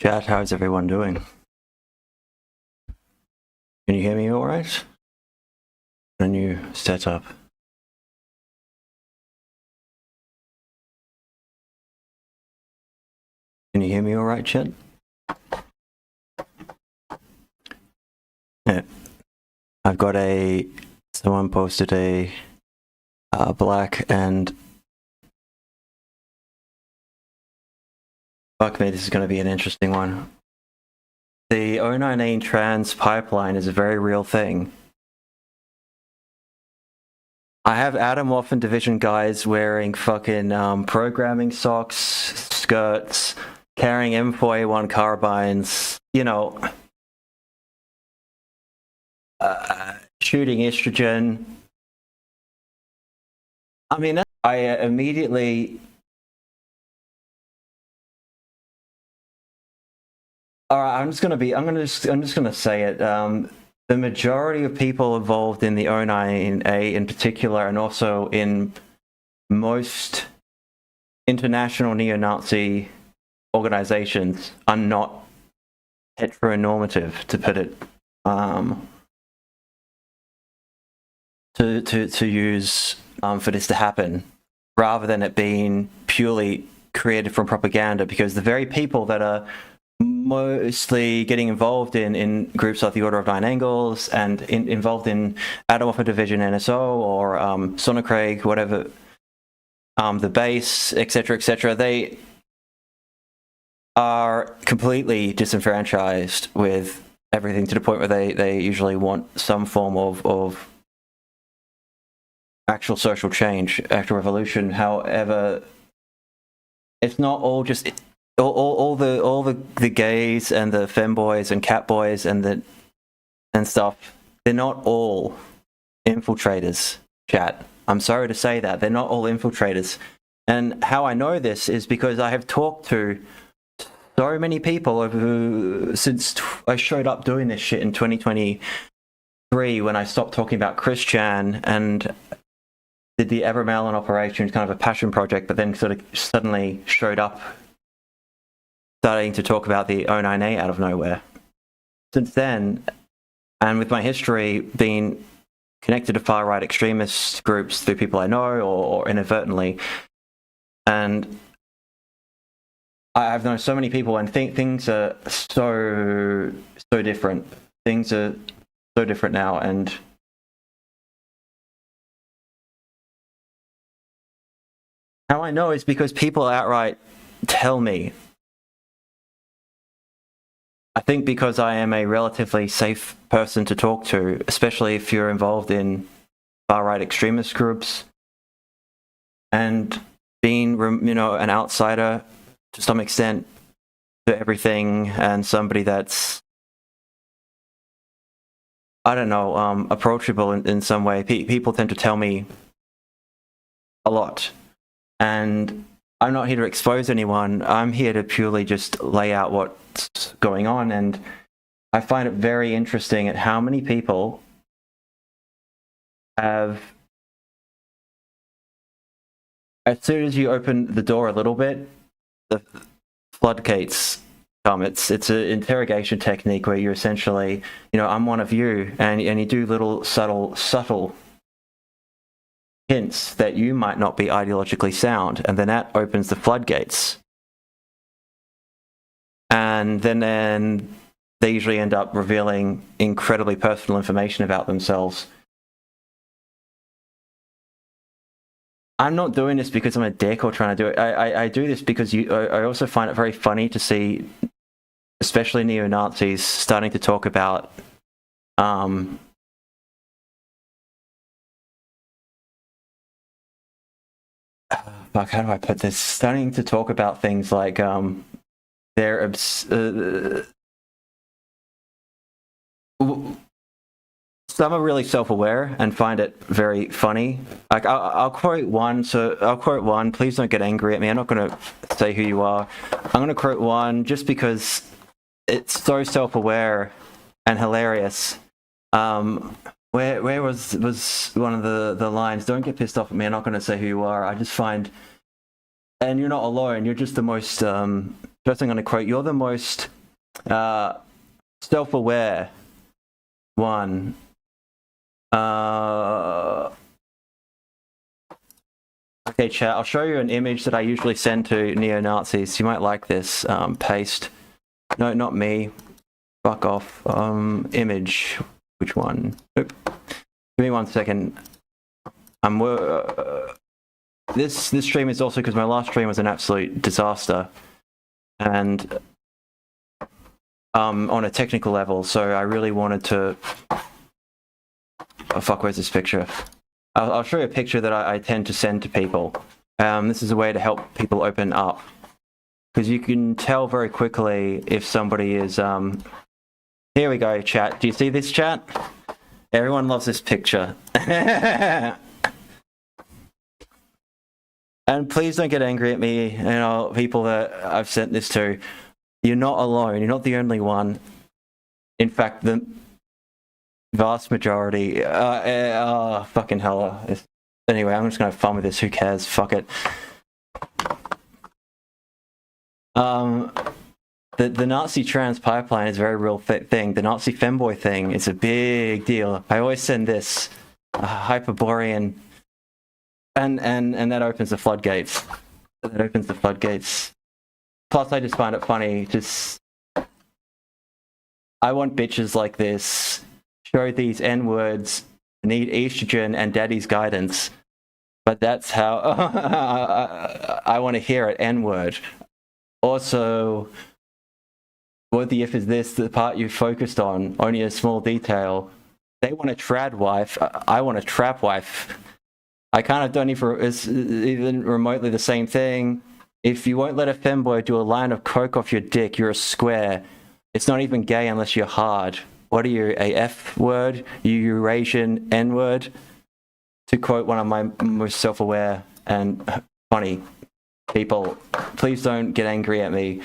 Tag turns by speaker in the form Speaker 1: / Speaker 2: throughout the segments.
Speaker 1: Chat, how's everyone doing? Can you hear me all right? A new setup. Can you hear me all right, chat? Yeah. I've got someone posted a black and fuck me, this is going to be an interesting one. The O9A trans pipeline is a very real thing. I have Atom Waffen Division guys wearing fucking programming socks, skirts, carrying M4A1 carbines, you know, shooting estrogen. I mean, I immediately... All right, I'm just gonna say it. The majority of people involved in the O9A in particular, and also in most international neo-Nazi organizations, are not heteronormative, to put it to use for this to happen, rather than it being purely created from propaganda. Because the very people that are mostly getting involved in groups like the Order of Nine Angles and involved in Atom Waffen Division NSO or Sonnekraig, whatever, the base, etc., they are completely disenfranchised with everything, to the point where they usually want some form of actual social change, actual revolution. However, it's not all just... all the gays and the femboys and catboys and stuff, they're not all infiltrators, chat. I'm sorry to say that. They're not all infiltrators. And how I know this is because I have talked to so many people who, since I showed up doing this shit in 2023, when I stopped talking about Christian and did the Evermelon operation, kind of a passion project, but then sort of suddenly showed up starting to talk about the O9A out of nowhere. Since then, and with my history being connected to far-right extremist groups through people I know or inadvertently, and I've known so many people, and things are so different. Things are so different now, and how I know is because people outright tell me. I think because I am a relatively safe person to talk to, especially if you're involved in far-right extremist groups, and being, you know, an outsider to some extent to everything, and somebody that's, I don't know, approachable in some way. People tend to tell me a lot, and I'm not here to expose anyone. I'm here to purely just lay out what's going on, and I find it very interesting at how many people have, as soon as you open the door a little bit, the floodgates come. It's an interrogation technique where you're essentially, you know, I'm one of you, and you do little subtle hints that you might not be ideologically sound, and then that opens the floodgates. And then they usually end up revealing incredibly personal information about themselves. I'm not doing this because I'm a dick or trying to do it. I do this because I also find it very funny to see, especially neo-Nazis, starting to talk about fuck, how do I put this? Starting to talk about things like they're some are really self-aware and find it very funny. Like I'll quote one. So I'll quote one. Please don't get angry at me. I'm not going to say who you are. I'm going to quote one just because it's so self-aware and hilarious. Where was one of the lines? Don't get pissed off at me. I'm not going to say who you are. I just find, and you're not alone. You're just the most. First, I'm going to quote. You're the most Self-aware. One. Okay, chat, I'll show you an image that I usually send to neo-Nazis. You might like this. Paste. No, not me. Fuck off. Image. Which one? Oop. Give me 1 second. This stream is also because my last stream was an absolute disaster. And on a technical level, so I really wanted to... Oh fuck, where's this picture? I'll show you a picture that I tend to send to people. This is a way to help people open up. Because you can tell very quickly if somebody is... Here we go, chat. Do you see this, chat? Everyone loves this picture. And please don't get angry at me, you know, people that I've sent this to. You're not alone. You're not the only one. In fact, the vast majority... fucking hell. Anyway, I'm just going to have fun with this. Who cares? Fuck it. The Nazi trans pipeline is a very real thing. The Nazi femboy thing is a big deal. I always send this Hyperborean, and that opens the floodgates. That opens the floodgates. Plus, I just find it funny. I want bitches like this. Show these N-words. Need estrogen and daddy's guidance. But that's how I want to hear it. N-word. Also, what the if is this, the part you focused on, only a small detail. They want a trad wife, I want a trap wife. I kind of don't even remotely the same thing. If you won't let a femboy do a line of coke off your dick, you're a square. It's not even gay unless you're hard. What are you, a F word? You Eurasian N word? To quote one of my most self-aware and funny people, please don't get angry at me.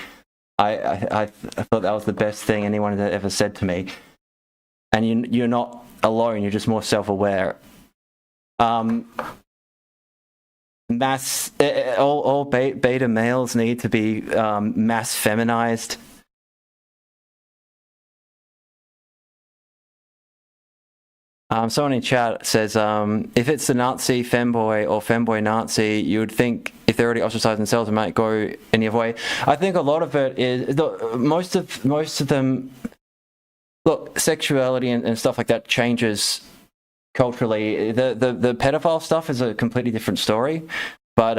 Speaker 1: I thought that was the best thing anyone had ever said to me. And you're not alone, you're just more self-aware. All beta males need to be mass feminized. Someone in chat says, if it's the Nazi femboy or femboy Nazi, you would think if they're already ostracized themselves, it might go any other way. I think a lot of it is, most of them, look, sexuality and stuff like that changes culturally. The pedophile stuff is a completely different story, but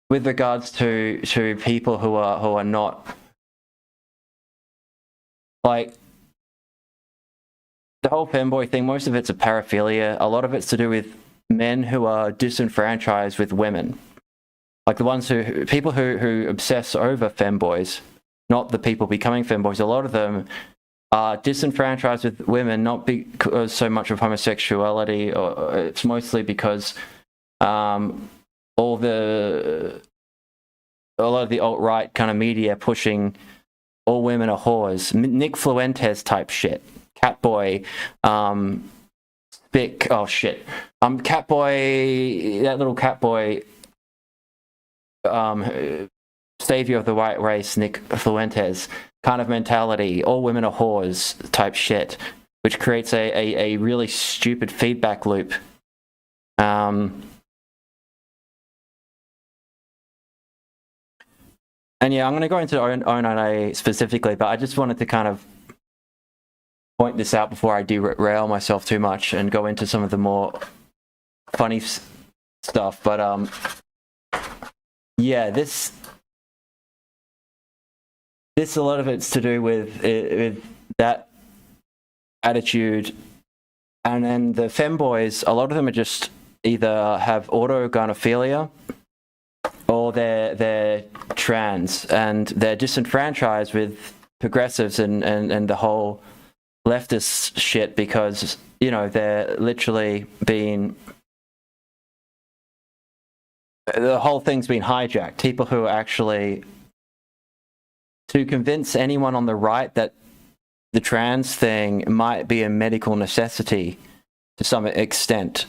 Speaker 1: with regards to people who are not, like, the whole femboy thing, most of it's a paraphilia. A lot of it's to do with men who are disenfranchised with women. Like the ones people who obsess over femboys, not the people becoming femboys. A lot of them are disenfranchised with women, not because so much of homosexuality, or it's mostly because a lot of the alt-right kind of media pushing all women are whores. Nick Fluentes type shit. Catboy, Spick, oh shit. Catboy, that little Catboy, savior of the white race, Nick Fluentes, kind of mentality, all women are whores type shit, which creates a really stupid feedback loop. And yeah, I'm going to go into O9A specifically, but I just wanted to kind of point this out before I derail myself too much and go into some of the more funny stuff. But yeah, this a lot of it's to do with that attitude, and then the femboys, a lot of them are just either have autogynephilia or they're trans, and they're disenfranchised with progressives and the whole leftist shit, because, you know, they're literally being, the whole thing's been hijacked. People who are actually, to convince anyone on the right that the trans thing might be a medical necessity to some extent,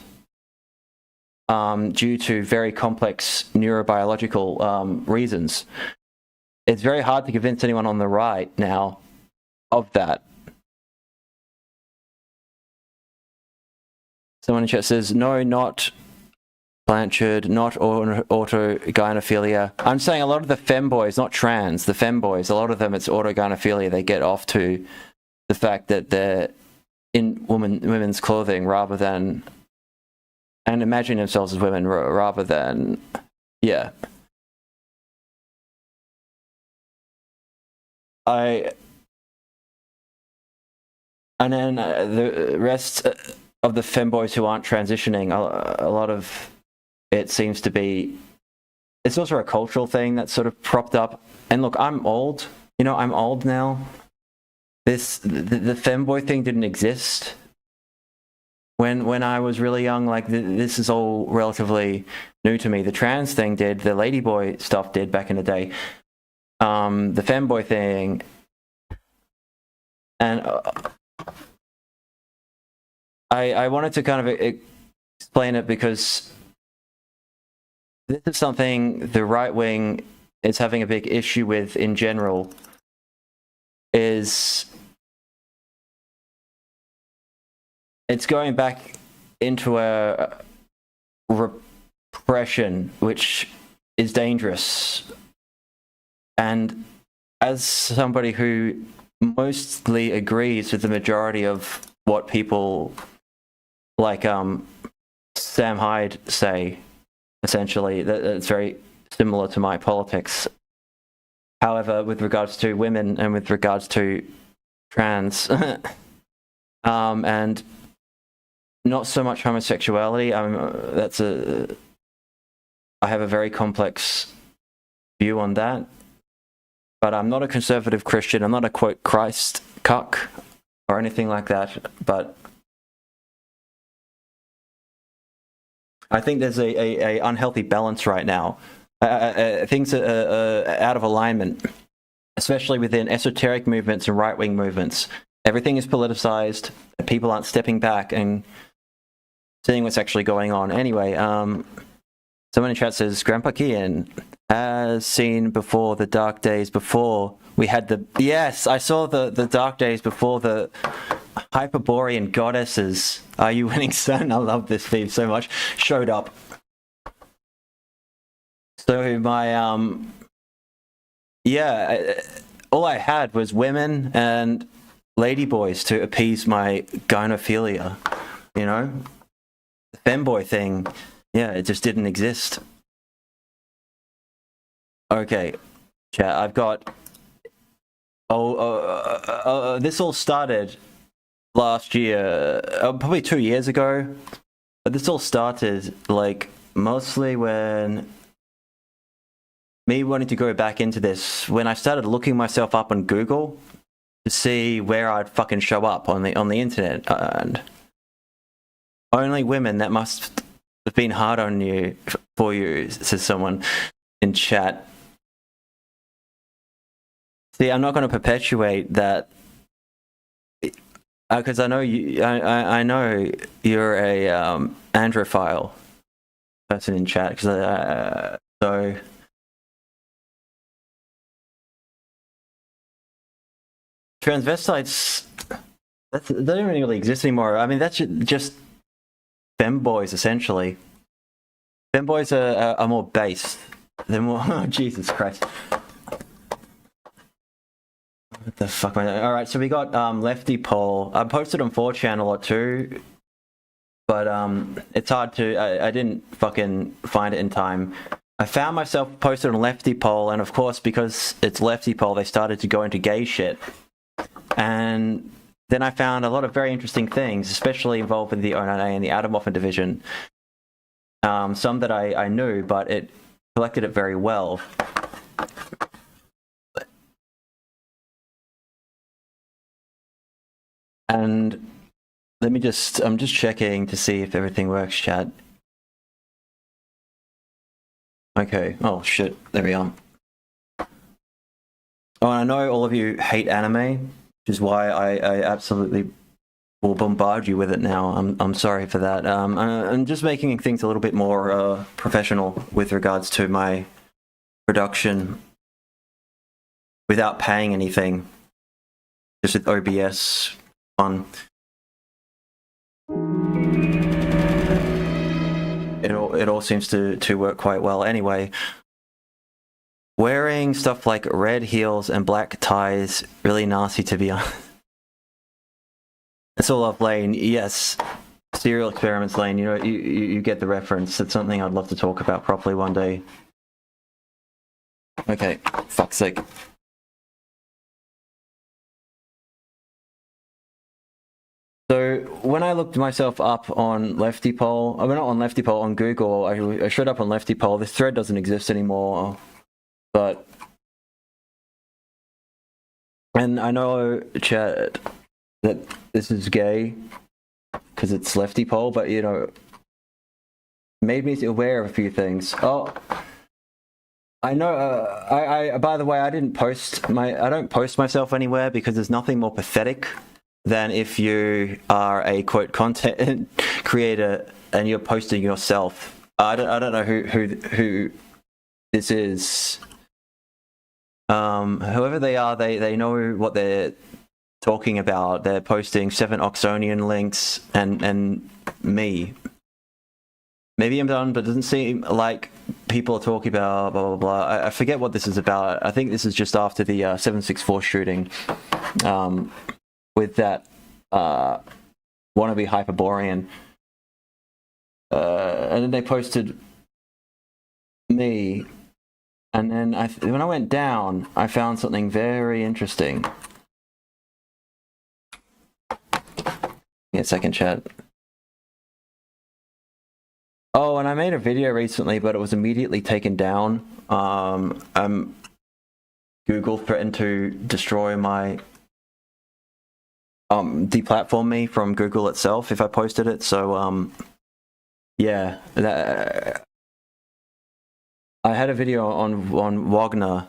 Speaker 1: due to very complex neurobiological reasons. it's very hard to convince anyone on the right now of that. Someone in chat says, no, not Blanchard, not autogynephilia. I'm saying a lot of the femboys, not trans, the femboys, a lot of them, it's autogynephilia. They get off to the fact that they're in women's clothing rather than, and imagine themselves as women rather than, yeah. And then the rest of the femboys who aren't transitioning, a lot of it seems to be, it's also a cultural thing that's sort of propped up. And look, I'm old, you know, I'm old now. The femboy thing didn't exist when I was really young. Like this is all relatively new to me. The trans thing did, the ladyboy stuff did back in the day. The femboy thing, and I wanted to kind of explain it because this is something the right wing is having a big issue with in general. Is it's going back into a repression which is dangerous. And as somebody who mostly agrees with the majority of what people like Sam Hyde say, essentially, that it's very similar to my politics. However, with regards to women and with regards to trans, and not so much homosexuality, I have a very complex view on that. But I'm not a conservative Christian. I'm not a, quote, Christ cuck or anything like that. But I think there's a unhealthy balance right now. Things are out of alignment, especially within esoteric movements and right-wing movements. Everything is politicized. People aren't stepping back and seeing what's actually going on. Anyway, someone in chat says, Grandpa Kian has seen before the dark days before we had the... Yes, I saw the dark days before the Hyperborean goddesses. Are you winning, son? I love this theme so much. Showed up. So my, all I had was women and ladyboys to appease my gynophilia, you know? The femboy thing, yeah, it just didn't exist. Okay, chat, I've got... this all started last year, probably 2 years ago. But this all started, like, mostly when... me wanting to go back into this, when I started looking myself up on Google to see where I'd fucking show up on the internet, and only women, that must have been hard on you, for you, says someone in chat. See, I'm not going to perpetuate that because I know you. I know you're a androphile person in chat, because so. Transvestites, they don't really exist anymore. I mean, that's just femboys, essentially. Femboys are more base. They're more... Oh, Jesus Christ. What the fuck am I... Alright, so we got Lefty Poll. I posted on 4chan a lot too, but it's hard to... I didn't fucking find it in time. I found myself posted on Lefty Poll, and of course, because it's Lefty Poll, they started to go into gay shit. And then I found a lot of very interesting things, especially involved in the O9A and the Atomorphin division. Some that I knew, but it collected it very well. And let me just, I'm just checking to see if everything works, chat. Okay, oh shit, there we are. Oh, and I know all of you hate anime, which is why I absolutely will bombard you with it now. I'm sorry for that. I'm just making things a little bit more professional with regards to my production. without paying anything, just with OBS on. It all seems to work quite well. Anyway, wearing stuff like red heels and black ties, really nasty to be honest. It's all off Lane. Yes, Serial Experiments Lane. You know, you get the reference. It's something I'd love to talk about properly one day. Okay, fuck's sake. So when I looked myself up on Lefty Poll, I mean not on Lefty Poll, on Google, I showed up on Lefty Poll. This thread doesn't exist anymore, but, and I know, chat, that this is gay because it's Lefty Poll, but you know, made me aware of a few things. Oh, I know. I by the way, I don't post myself anywhere because there's nothing more pathetic than if you are a quote content creator and you're posting yourself. I don't know who this is. Whoever they are, they know what they're talking about. They're posting 7 Oxonian links and me. Maybe I'm done, but it doesn't seem like people are talking about blah blah blah. I forget what this is about. I think this is just after the 764 shooting. With that wannabe Hyperborean. And then they posted me. And then when I went down, I found something very interesting. Yeah, second chat. Oh, and I made a video recently, but it was immediately taken down. Google threatened to destroy my deplatform me from Google itself if I posted it. So yeah, I had a video on Wagner.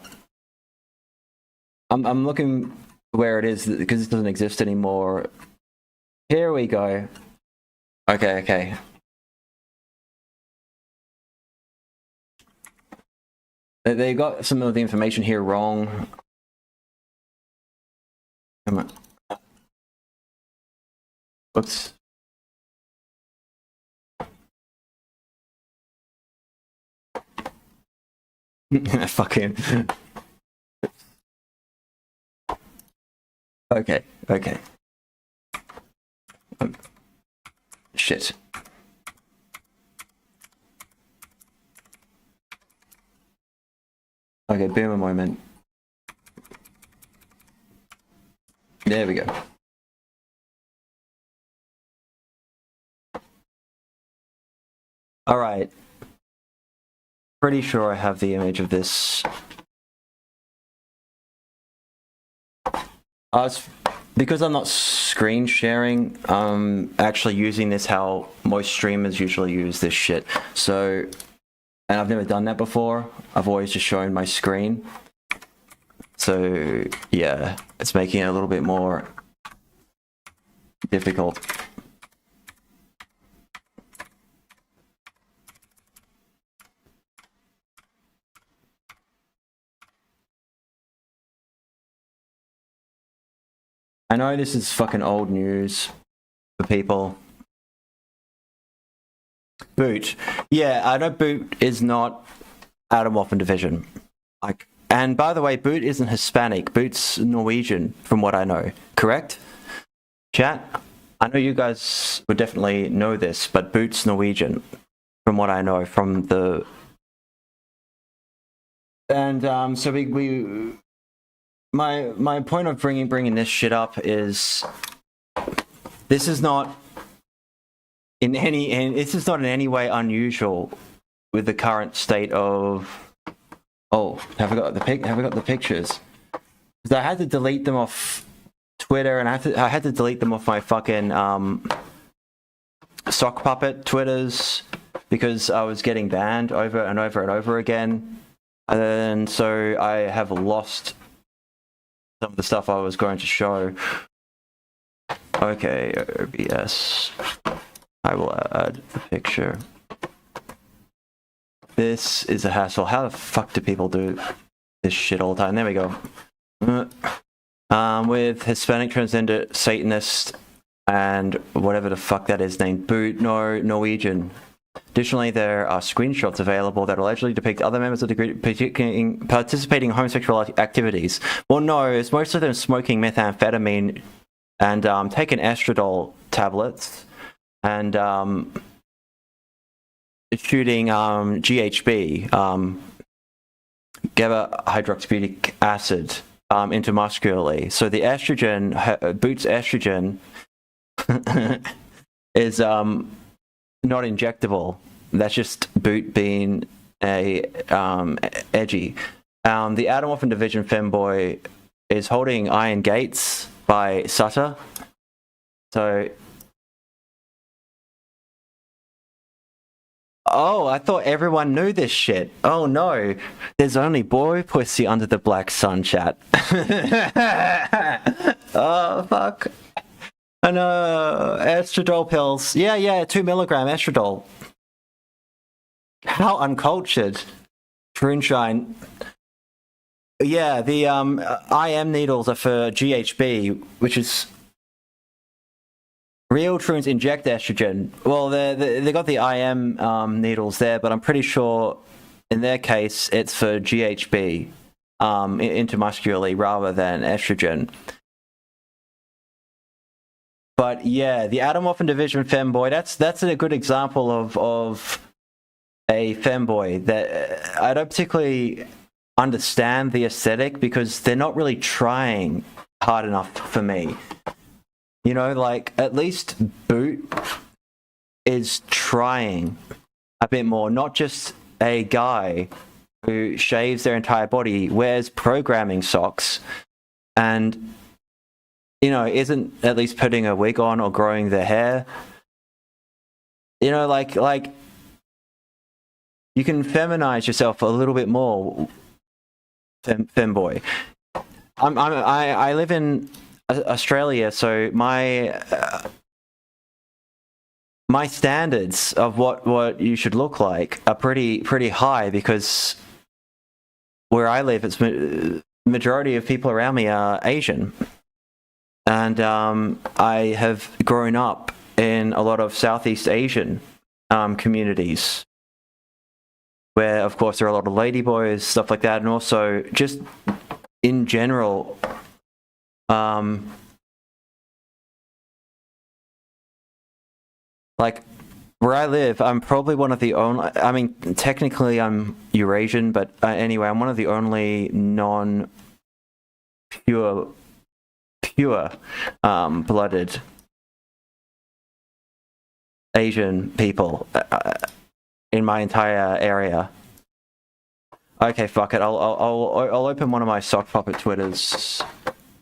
Speaker 1: I'm looking where it is because it doesn't exist anymore. Here we go. Okay. They got some of the information here wrong. Come on. Whoops. Fucking. Okay. Shit. Okay, boom a moment. There we go. All right. Pretty sure I have the image of this. Because I'm not screen sharing, I'm actually using this how most streamers usually use this shit. So, and I've never done that before. I've always just shown my screen. So, yeah, it's making it a little bit more difficult. I know this is fucking old news for people. Boot. Yeah, I know Boot is not Atomwaffen Division. Like, and by the way, Boot isn't Hispanic. Boot's Norwegian, from what I know. Correct? Chat? I know you guys would definitely know this, but Boot's Norwegian, from what I know, from the... And so my point of bringing this shit up is this is not in any way unusual with the current state of. Oh, have I got the pictures? Because I had to delete them off Twitter, and I had to delete them off my fucking sock puppet Twitters because I was getting banned over and over and over again, and so I have lost some of the stuff I was going to show. Okay, OBS. I will add the picture. This is a hassle. How the fuck do people do this shit all the time? There we go. with Hispanic transgender Satanist and whatever the fuck that is named, Boot Norwegian. Additionally, there are screenshots available that allegedly depict other members of the group participating in homosexual activities. Well, no, it's most of them smoking methamphetamine and taking estradiol tablets and shooting GHB, GABA hydroxybutyric acid, intramuscularly. So the estrogen, Boot's estrogen, is not injectable. That's just Boot being a edgy. The Atomorphin Division femboy is holding iron gates by Sutter. So, oh, I thought everyone knew this shit. Oh no, there's only boy pussy under the black sun, chat. Oh fuck. I know, estradiol pills. Yeah, 2 milligram estradiol. How uncultured. Pruneshine. Yeah, the IM needles are for GHB, which is... Real Troons inject estrogen. Well, they got the IM needles there, but I'm pretty sure in their case it's for GHB intramuscularly rather than estrogen. But yeah, the Atomorphin Division femboy, that's a good example of a femboy that I don't particularly understand the aesthetic because they're not really trying hard enough for me. You know, like, at least Boot is trying a bit more, not just a guy who shaves their entire body, wears programming socks, and, you know, isn't at least putting a wig on or growing their hair. You know, like you can feminize yourself a little bit more, femboy. I live in Australia, so my standards of what you should look like are pretty high because where I live, it's majority of people around me are Asian, and I have grown up in a lot of Southeast Asian communities where, of course, there are a lot of ladyboys, stuff like that, and also just in general. Like, where I live, I'm probably one of the only, I mean, technically I'm Eurasian, but anyway, I'm one of the only non-pure blooded Asian people in my entire area. Okay, fuck it. I'll open one of my sock puppet Twitters.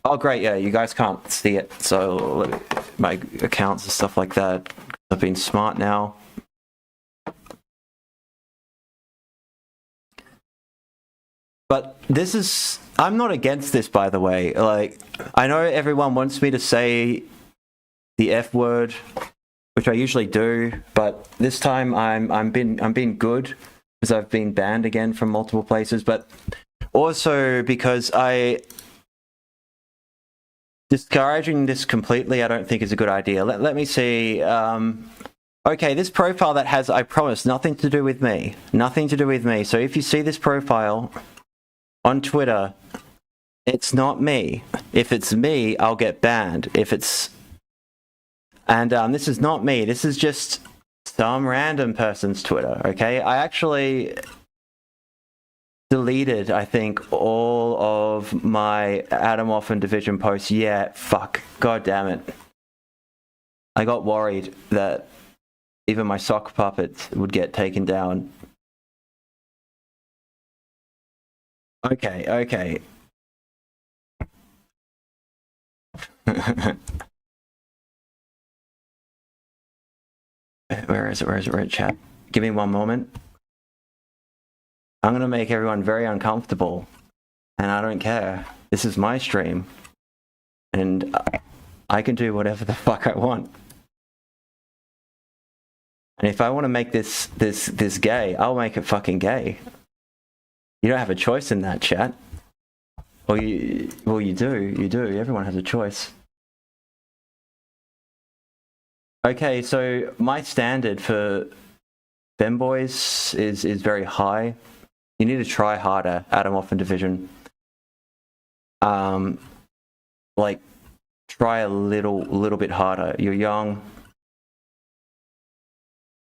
Speaker 1: Oh great, yeah, you guys can't see it, so my accounts and stuff like that. I've been smart now. But this is, I'm not against this, by the way. Like, I know everyone wants me to say the F word, which I usually do, but this time I'm being good because I've been banned again from multiple places, but also because discouraging this completely, I don't think is a good idea. Let me see. Okay, this profile that has, I promise, nothing to do with me. Nothing to do with me. So if you see this profile on Twitter, it's not me. If it's me, I'll get banned. If it's... And this is not me. This is just some random person's Twitter, okay? I actually deleted, I think, all of my Atomorphin Division posts. Yeah, fuck. God damn it. I got worried that even my sock puppets would get taken down. Okay. Where is it, chat? Give me one moment. I'm gonna make everyone very uncomfortable, and I don't care. This is my stream, and I can do whatever the fuck I want. And if I want to make this gay, I'll make it fucking gay. You don't have a choice in that, chat. Well, you do. Everyone has a choice. Okay, so my standard for femboys is very high. You need to try harder, atomorphin division. Like, try a little bit harder. You're young.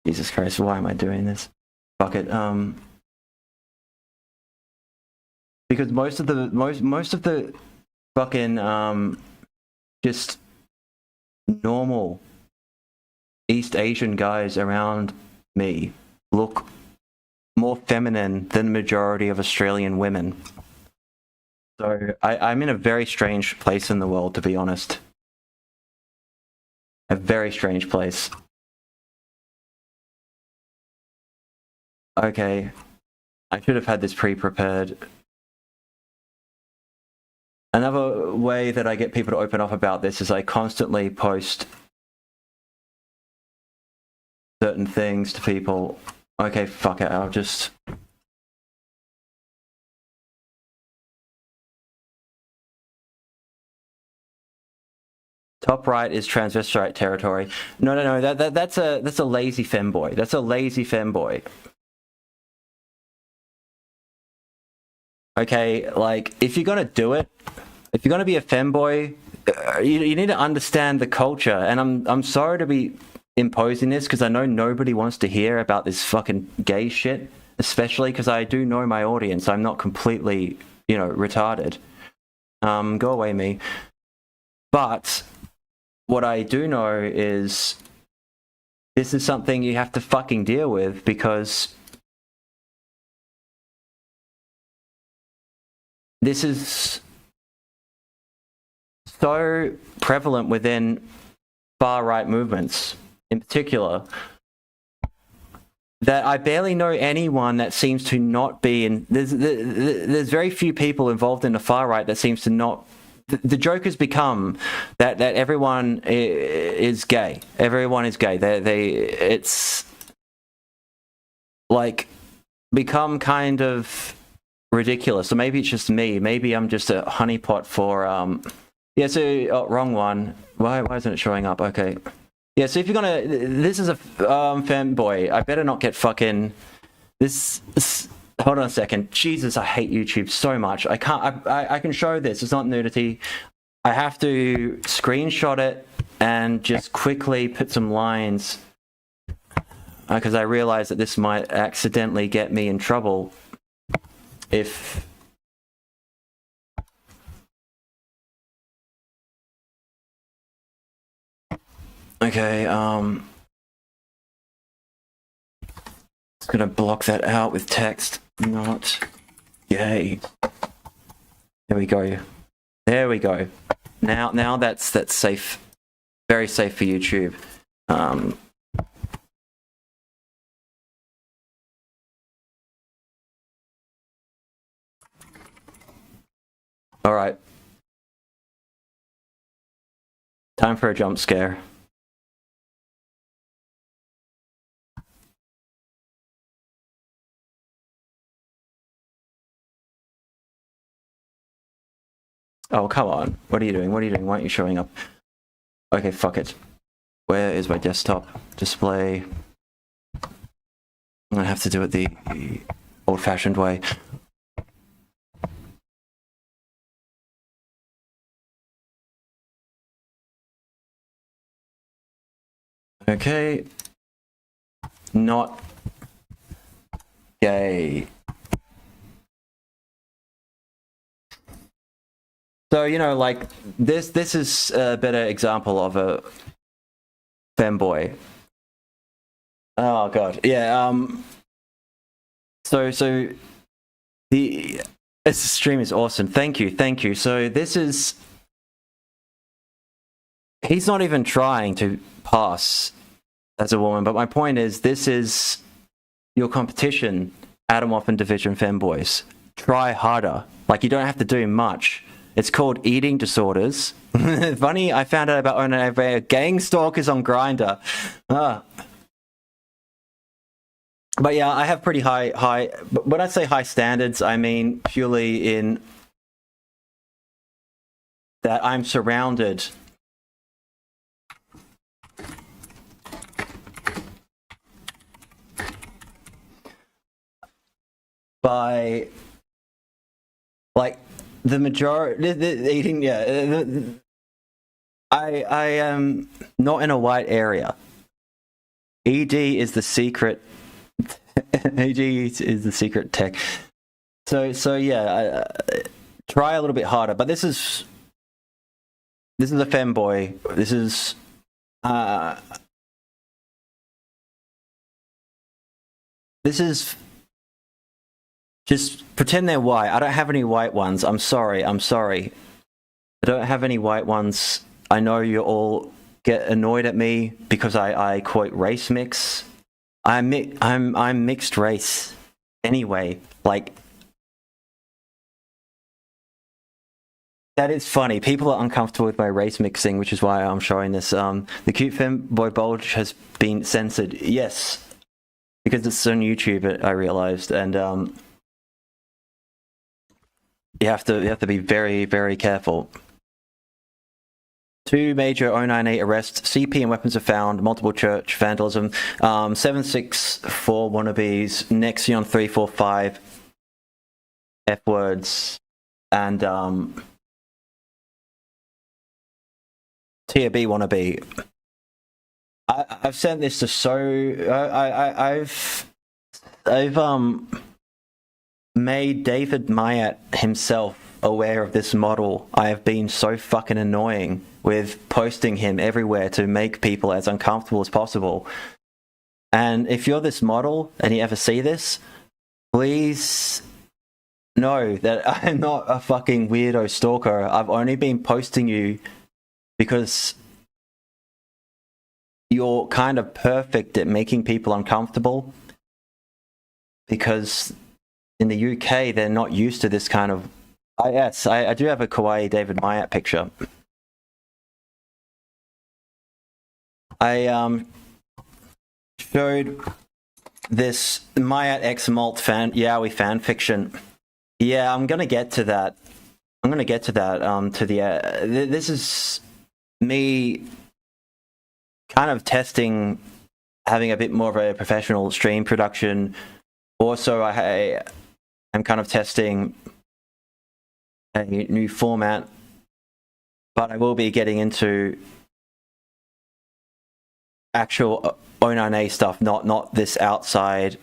Speaker 1: Jesus Christ, why am I doing this? Fuck it. Because most of the fucking just normal East Asian guys around me look more feminine than the majority of Australian women. So I'm in a very strange place in the world, to be honest. A very strange place. Okay, I should have had this pre-prepared. Another way that I get people to open up about this is I constantly post certain things to people. Okay, fuck it, I'll just... Top right is transvestite territory. No, that's a lazy femboy. That's a lazy femboy. Okay, like, if you're gonna do it, if you're gonna be a femboy, you need to understand the culture. And I'm sorry to be imposing this, because I know nobody wants to hear about this fucking gay shit, especially because I do know my audience. I'm not completely, retarded. Go away, me. But what I do know is this is something you have to fucking deal with, because this is so prevalent within far-right movements in particular, that I barely know anyone that seems to not be in... There's very few people involved in the far-right that seems to not... The joke has become that everyone is gay. Everyone is gay. It's like become kind of ridiculous. So maybe it's just me. Maybe I'm just a honeypot for yeah. So wrong one. Why isn't it showing up? Okay. Yeah. So if you're gonna, this is a fanboy. I better not get fucking this. Hold on a second. Jesus, I hate YouTube so much. I can't. I can show this. It's not nudity. I have to screenshot it and just quickly put some lines, because I realize that this might accidentally get me in trouble if... Okay, just gonna block that out with text. Not gay. There we go. There we go. Now that's safe. Very safe for YouTube. All right. Time for a jump scare. Oh, come on. What are you doing? What are you doing? Why aren't you showing up? Okay, fuck it. Where is my desktop display? I'm gonna have to do it the old-fashioned way. Okay. Not gay. So, like, this is a better example of a femboy. Oh, God. Yeah, So, this stream is awesome. Thank you. So, this is... He's not even trying to pass as a woman, but my point is, this is your competition, atomorphin division femboys. Try harder. Like, you don't have to do much. It's called eating disorders. Funny, I found out about O9ALGBTQA gang stalkers on Grindr. But yeah, I have pretty high. But when I say high standards, I mean purely in that I'm surrounded by, like, the majority eating. I am not in a white area. ED is the secret. ED is the secret tech. So yeah, try a little bit harder. But this is a femboy. This is just pretend they're white. I don't have any white ones. I'm sorry. I don't have any white ones. I know you all get annoyed at me because I quote race mix. I'm mixed race anyway. Like, that is funny. People are uncomfortable with my race mixing, which is why I'm showing this. The cute femboy bulge has been censored. Yes, because it's on YouTube. I realized, and you have to be very, very careful. 2 major O9A arrests, CP and weapons are found, multiple church vandalism, 764 wannabes, Nexion 345 F words, and TAB wannabe. I've sent this to I've made David Myatt himself aware of this model. I have been so fucking annoying with posting him everywhere to make people as uncomfortable as possible. And if you're this model and you ever see this, please know that I'm not a fucking weirdo stalker. I've only been posting you because you're kind of perfect at making people uncomfortable, because in the UK they're not used to this kind of... Yes, I do have a kawaii David Myatt picture. I showed this Myatt X Malt Yaoi fan fiction. Yeah, I'm gonna get to that. This is me kind of testing, having a bit more of a professional stream production. Also, I'm kind of testing a new format, but I will be getting into actual O9A stuff, not this outside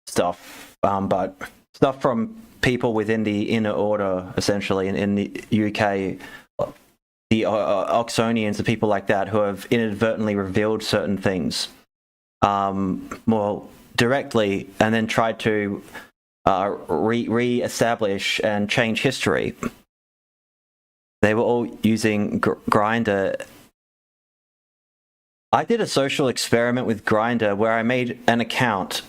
Speaker 1: stuff, but stuff from people within the inner order, essentially, in the UK, the Oxonians and people like that, who have inadvertently revealed certain things more directly, and then tried to re-establish and change history. They were all using Grindr. I did a social experiment with Grindr where I made an account,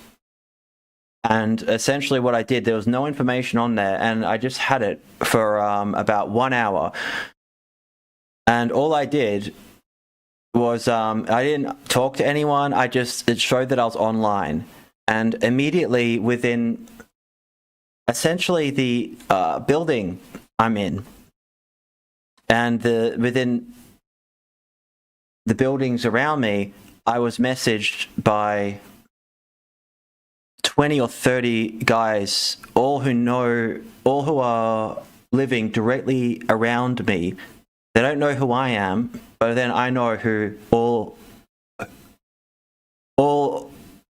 Speaker 1: and essentially what I did, there was no information on there, and I just had it for about 1 hour. And all I did was I didn't talk to anyone. It showed that I was online, and immediately within essentially the building I'm in, and within the buildings around me, I was messaged by 20 or 30 guys, all who are living directly around me. They don't know who I am, but then I know who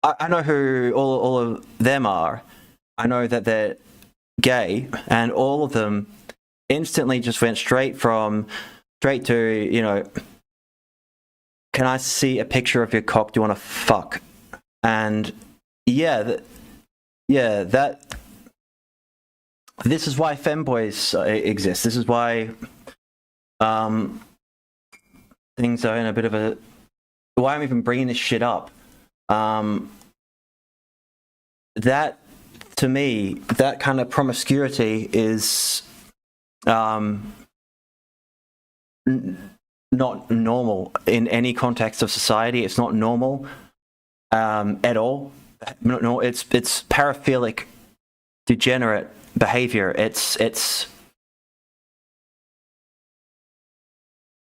Speaker 1: I know who all of them are. I know that they're gay, and all of them instantly just went straight to, can I see a picture of your cock? Do you want to fuck? And this is why femboys exist. This is why things are in a bit of a... Why I'm even bringing this shit up. That, to me, that kind of promiscuity is not normal in any context of society. It's not normal at all. No, it's paraphilic, degenerate behavior. It's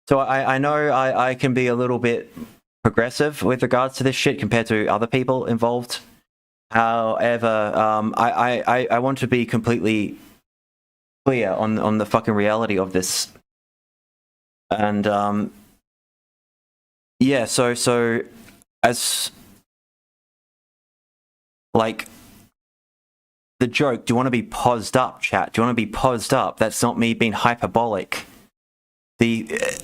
Speaker 1: So I know I can be a little bit progressive with regards to this shit compared to other people involved. However, I want to be completely clear on the fucking reality of this. And yeah, so as like the joke, do you want to be pozzed up, chat? Do you want to be pozzed up? That's not me being hyperbolic. The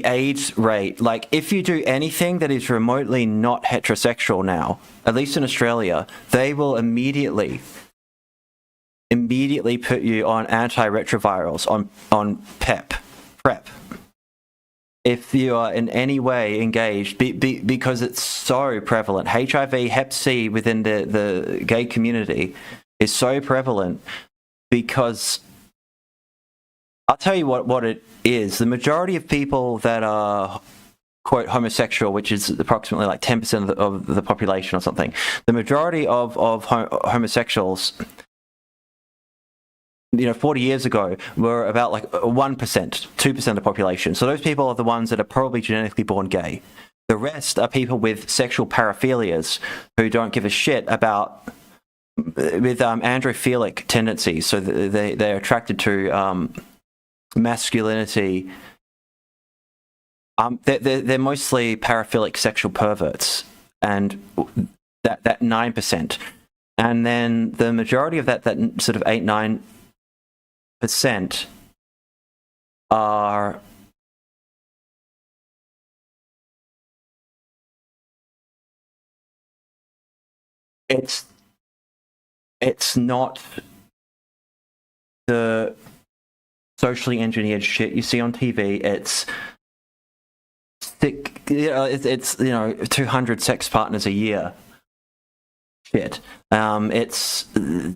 Speaker 1: AIDS rate, like if you do anything that is remotely not heterosexual now, at least in Australia, they will immediately put you on antiretrovirals, on PrEP. If you are in any way engaged, because it's so prevalent. HIV, Hep C within the gay community is so prevalent because I'll tell you what it is. The majority of people that are, quote, homosexual, which is approximately like 10% of the population or something, the majority of homosexuals, 40 years ago were about like 1%, 2% of the population. So those people are the ones that are probably genetically born gay. The rest are people with sexual paraphilias who don't give a shit about, with androphilic tendencies. So they're attracted to masculinity. They're mostly paraphilic sexual perverts, and that 9%. And then the majority of that sort of 8-9% are it's not the socially engineered shit you see on TV. It's sick, it's 200 sex partners a year shit. It's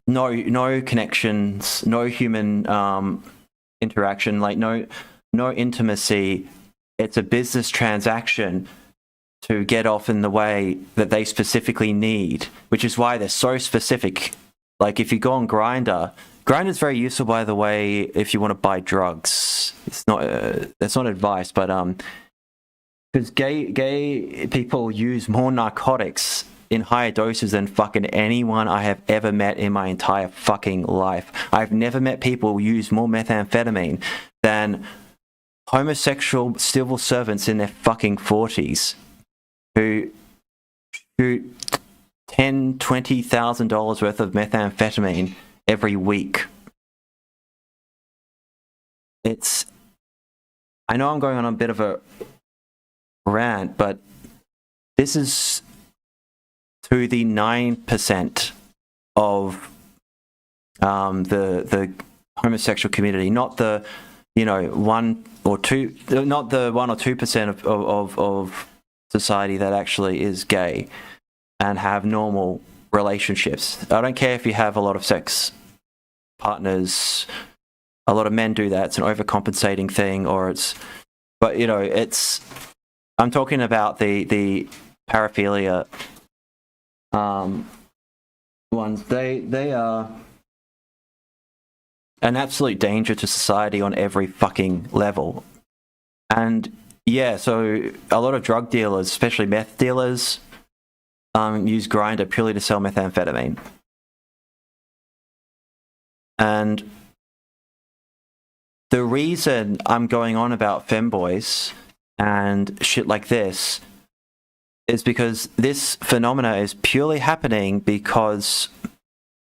Speaker 1: no connections, no human interaction, like no intimacy. It's a business transaction to get off in the way that they specifically need, which is why they're so specific. Like if you go on Grindr, Grindr is very useful, by the way, if you want to buy drugs. It's not that's not advice, but because gay people use more narcotics in higher doses than fucking anyone I have ever met in my entire fucking life. I've never met people use more methamphetamine than homosexual civil servants in their fucking 40s who shoot $10,000-$20,000 worth of methamphetamine every week. I know I'm going on a bit of a rant, but this is to the 9% of the homosexual community, not the 1 or 2, not the 1 or 2% of society that actually is gay and have normal relationships. I don't care if you have a lot of sex partners. A lot of men do that. It's an overcompensating thing, but I'm talking about the paraphilia ones. They are an absolute danger to society on every fucking level. And yeah, so a lot of drug dealers, especially meth dealers, use Grindr purely to sell methamphetamine. And the reason I'm going on about femboys and shit like this is because this phenomena is purely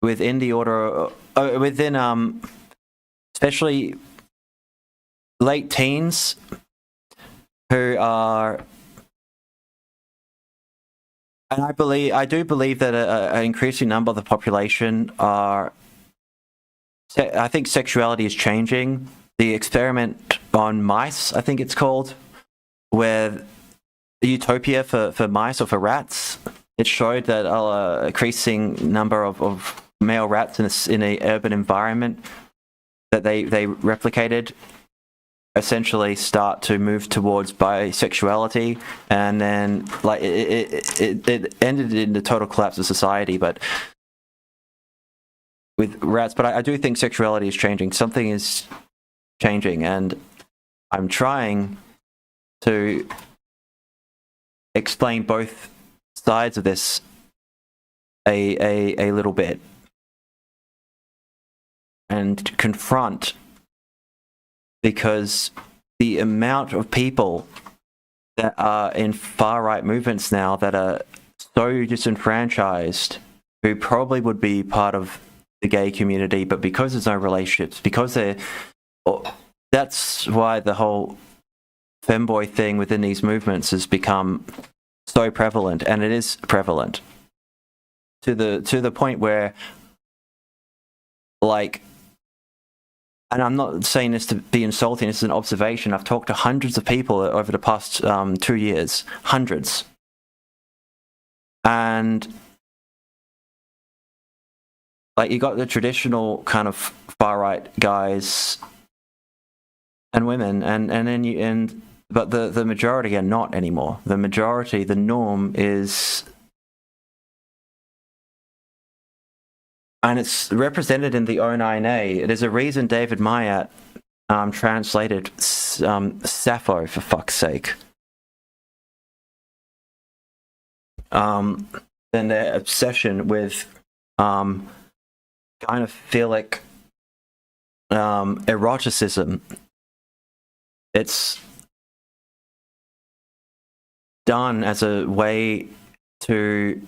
Speaker 1: within especially late teens who are, and I do believe that an increasing number of the population are, I think sexuality is changing. The experiment on mice, I think it's called, where Utopia for mice or for rats, it showed that an increasing number of male rats in an urban environment that they replicated essentially start to move towards bisexuality, and then like it ended in the total collapse of society, but with rats. But I do think sexuality is changing. Something is changing, and I'm trying to explain both sides of this a little bit and confront, because the amount of people that are in far-right movements now that are so disenfranchised, who probably would be part of the gay community, but because there's no relationships, because that's why the whole femboy thing within these movements has become so prevalent, and it is prevalent to the point where, like, and I'm not saying this to be insulting, this is an observation. I've talked to hundreds of people over the past 2 years, hundreds. And like, you got the traditional kind of far-right guys and women, but the majority are not anymore. The majority, the norm is, and it's represented in the O9A. There's a reason David Myatt translated Sappho, for fuck's sake. And their obsession with gynophilic eroticism. It's done as a way to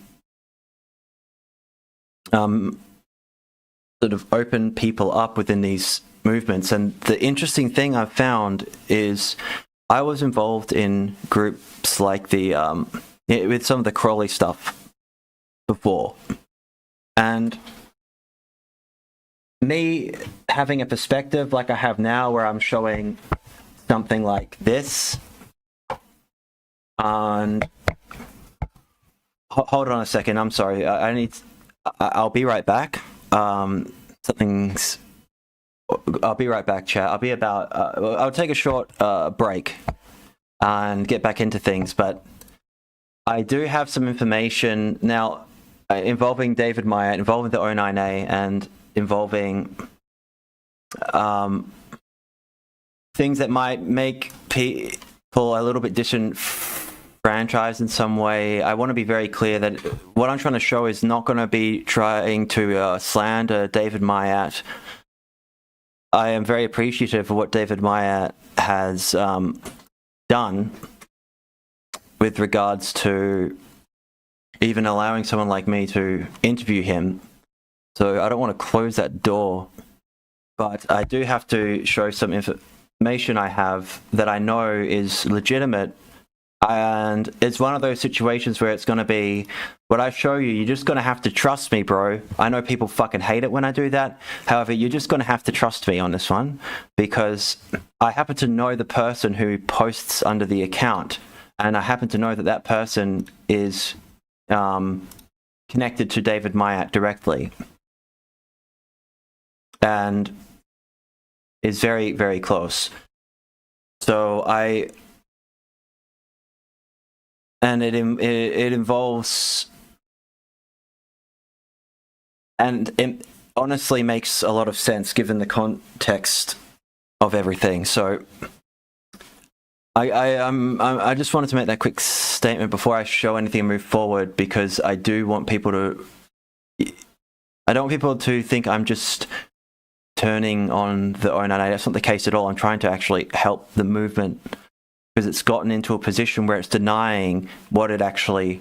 Speaker 1: sort of open people up within these movements. And the interesting thing I've found is I was involved in groups like the with some of the Crowley stuff before, and me having a perspective like I have now, where I'm showing something like this, and hold on a second, I'm sorry, I'll be right back. I'll be right back, chat. I'll take a short break and get back into things, but I do have some information now involving David Myatt, involving the O9A, and involving things that might make people a little bit disenfranchised in some way. I want to be very clear that what I'm trying to show is not going to be trying to slander David Myatt. I am very appreciative of what David Myatt has done with regards to even allowing someone like me to interview him. So I don't want to close that door, but I do have to show some information I have that I know is legitimate. And it's one of those situations where it's going to be, what I show you, you're just going to have to trust me, bro. I know people fucking hate it when I do that. However, you're just going to have to trust me on this one, because I happen to know the person who posts under the account, and I happen to know that that person is connected to David Myatt directly, and is very, very close. So it involves, and it honestly makes a lot of sense given the context of everything. So I just wanted to make that quick statement before I show anything and move forward, because I do want people to, I don't want people to think I'm just turning on the O9A. That's not the case at all. I'm trying to actually help the movement, because it's gotten into a position where it's denying what it actually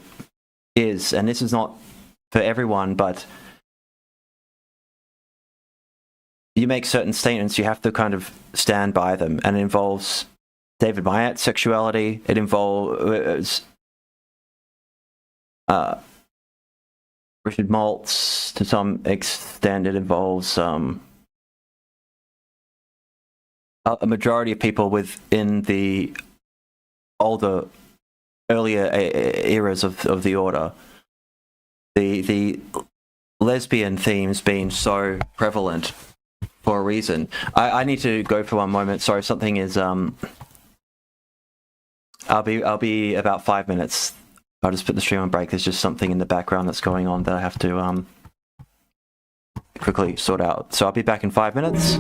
Speaker 1: is. And this is not for everyone, but you make certain statements, you have to kind of stand by them. And it involves David Myatt's sexuality. It involves Richard Maltz to some extent. It involves a majority of people within the earlier eras of the order. The lesbian themes being so prevalent for a reason. I need to go for one moment. Sorry, something is I'll be about 5 minutes. I'll just put the stream on break. There's just something in the background that's going on that I have to quickly sort out. So I'll be back in 5 minutes.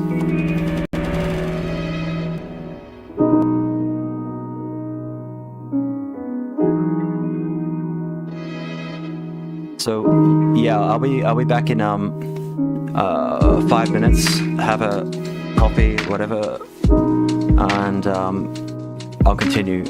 Speaker 1: So yeah, I'll be back in 5 minutes. Have a coffee, whatever, and I'll continue.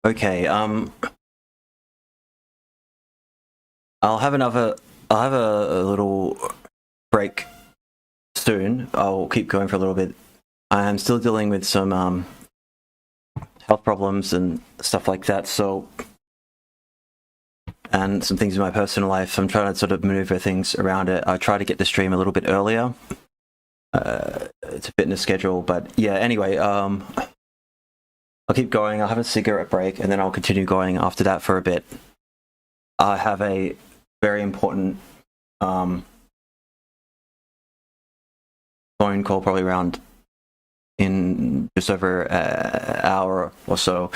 Speaker 1: Okay, I'll have a little break soon. I'll keep going for a little bit. I am still dealing with some health problems and stuff like that, so, and some things in my personal life. I'm trying to sort of maneuver things around it. I try to get the stream a little bit earlier to fit in the schedule, but yeah, anyway, I'll keep going. I'll have a cigarette break, and then I'll continue going after that for a bit. I have a very important phone call, probably around in just over an hour or so.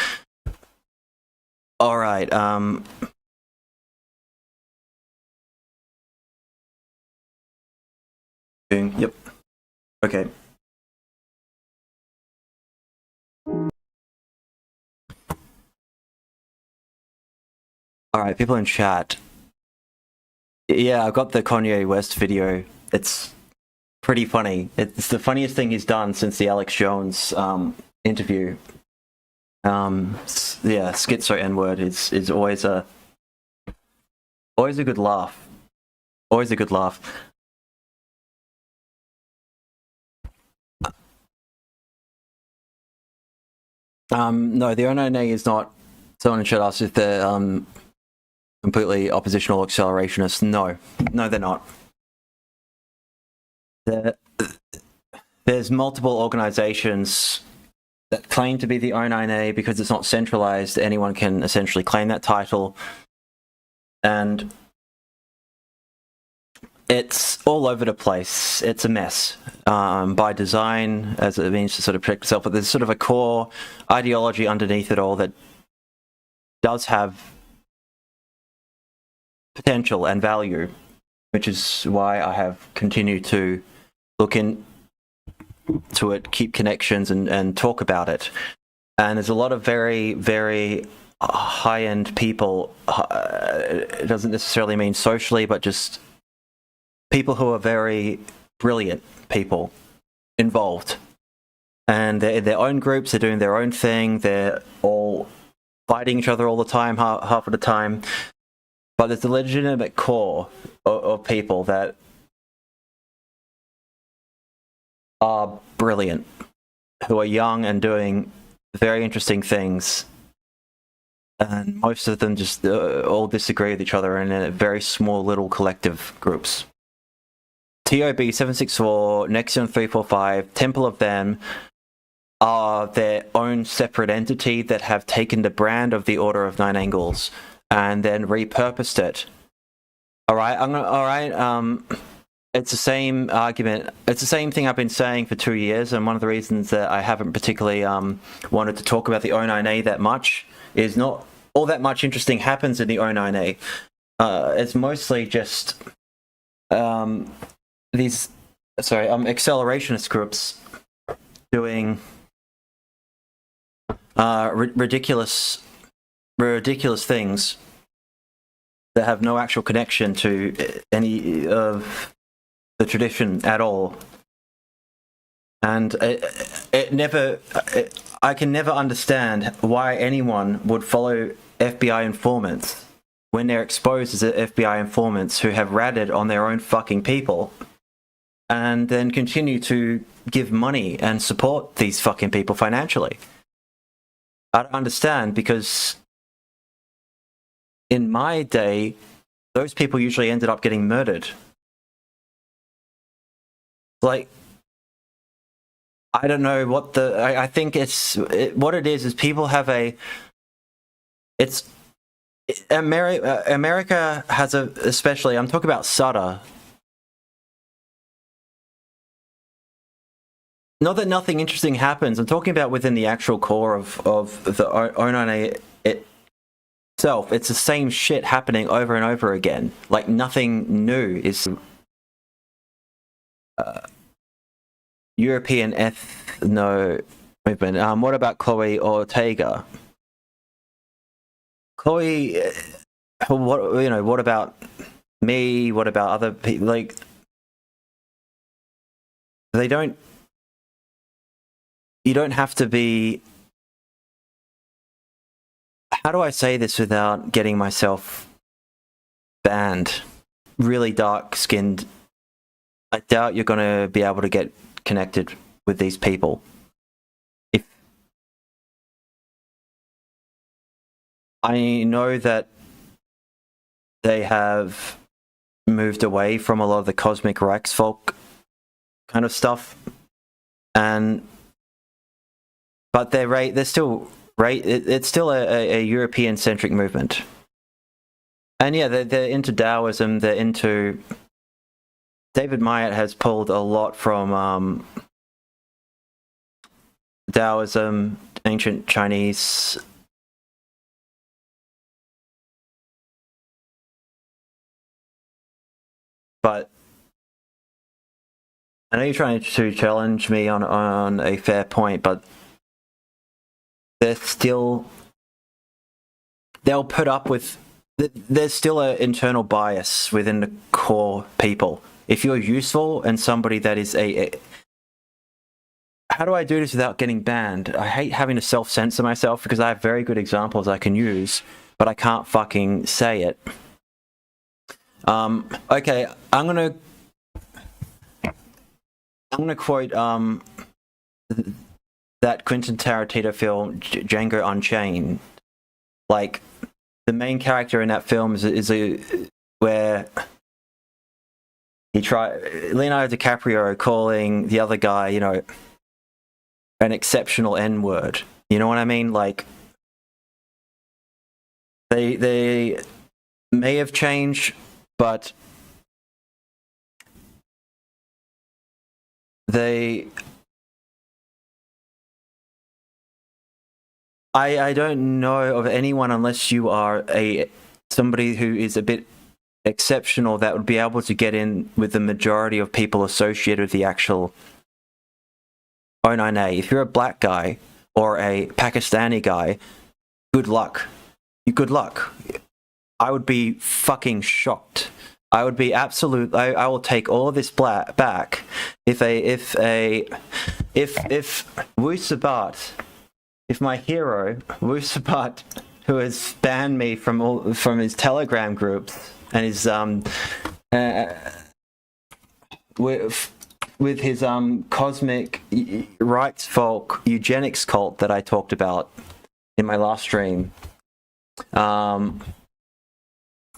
Speaker 1: All right. Yep. Okay. All right, people in chat. Yeah, I got the Kanye West video. It's pretty funny. It's the funniest thing he's done since the Alex Jones interview. Yeah, schizo N-word is always a good laugh. Always a good laugh. No, the O9A is not. Someone should ask if they're completely oppositional accelerationists. No, they're not. There's multiple organizations that claim to be the O9A because it's not centralized. Anyone can essentially claim that title, and it's all over the place. It's a mess by design, as it means to sort of protect itself. But there's sort of a core ideology underneath it all that does have potential and value, which is why I have continued to look into it, keep connections, and talk about it. And there's a lot of very, very high-end people. It doesn't necessarily mean socially, but just people who are very brilliant people involved. And they're in their own groups, they're doing their own thing, they're all fighting each other all the time, half of the time. But there's a legitimate core of people that are brilliant, who are young and doing very interesting things. And most of them just all disagree with each other in very small little collective groups. TOB 764, Nexion 345, Temple of Them are their own separate entity that have taken the brand of the Order of Nine Angles and then repurposed it. All right. It's the same argument. It's the same thing I've been saying for 2 years, and one of the reasons that I haven't particularly wanted to talk about the O9A that much is not all that much interesting happens in the O9A. It's mostly just these accelerationist groups doing ridiculous things that have no actual connection to any of the tradition at all. And I can never understand why anyone would follow FBI informants when they're exposed as FBI informants who have ratted on their own fucking people, and then continue to give money and support these fucking people financially. I don't understand, because in my day, those people usually ended up getting murdered. Like, I don't know what I think what it is people have America has especially, I'm talking about Sutter. Not that nothing interesting happens, I'm talking about within the actual core of the O9A itself. It's the same shit happening over and over again. Like, nothing new is... European ethno movement. What about Chloe Ortega? Chloe, what about me? What about other people? Like, you don't have to be... How do I say this without getting myself banned? Really dark-skinned. I doubt you're going to be able to get connected with these people. If I know that they have moved away from a lot of the cosmic Rex folk kind of stuff, but they're still it's still a European centric movement. And yeah, they're into Taoism, they're into... David Myatt has pulled a lot from Taoism, ancient Chinese. But I know you're trying to challenge me on a fair point, but they'll put up with... There's still an internal bias within the core people. If you're useful and somebody that is how do I do this without getting banned? I hate having to self-censor myself because I have very good examples I can use, but I can't fucking say it. Okay, I'm gonna quote that Quentin Tarantino film Django Unchained. Like, the main character in that film is where Leonardo DiCaprio calling the other guy, an exceptional N-word. You know what I mean? Like, they may have changed, but I don't know of anyone, unless you are somebody who is a bit exceptional, that would be able to get in with the majority of people associated with the actual O9A. If you're a black guy or a Pakistani guy, good luck. Good luck. I would be fucking shocked. I would be absolute. I will take all of this back if Wu Sabat, if my hero Wu Sabat, who has banned me from his Telegram groups and his with his cosmic rights folk eugenics cult that I talked about in my last stream.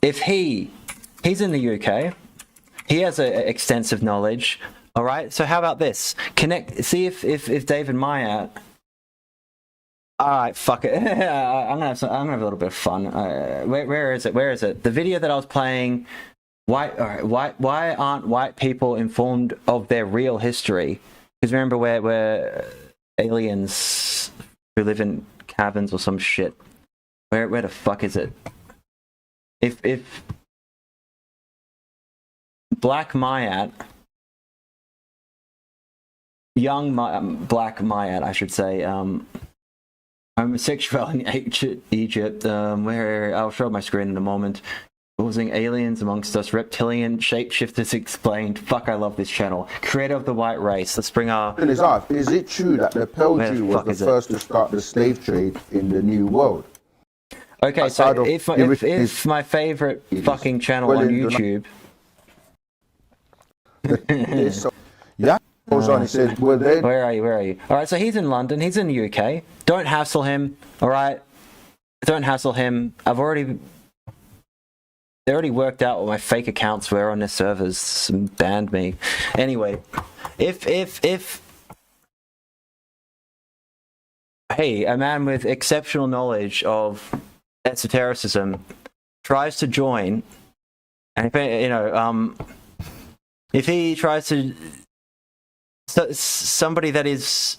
Speaker 1: If he's in the UK, he has extensive knowledge. All right, so how about this? See if David Myatt. All right, fuck it. I'm gonna have a little bit of fun. Where is it? Where is it? The video that I was playing. Why aren't white people informed of their real history? Because remember, we're aliens who live in caverns or some shit. Where the fuck is it? If Black Myatt, Black Myatt, I should say, homosexual in Egypt, where I'll show my screen in a moment. Causing aliens amongst us, reptilian shapeshifters explained. Fuck, I love this channel. Creator of the white race. Let's bring our...
Speaker 2: Is it true that the Peltry was the first to start the slave trade in the New World?
Speaker 1: Okay, so if my favorite fucking channel on YouTube...
Speaker 2: Yeah, goes on, he says,
Speaker 1: Where are you? Alright, so he's in London, he's in the UK. Don't hassle him, alright? Don't hassle him. I've already they already worked out what my fake accounts were on their servers and banned me. Anyway, if hey, a man with exceptional knowledge of esotericism tries to join, and if he tries to, somebody that is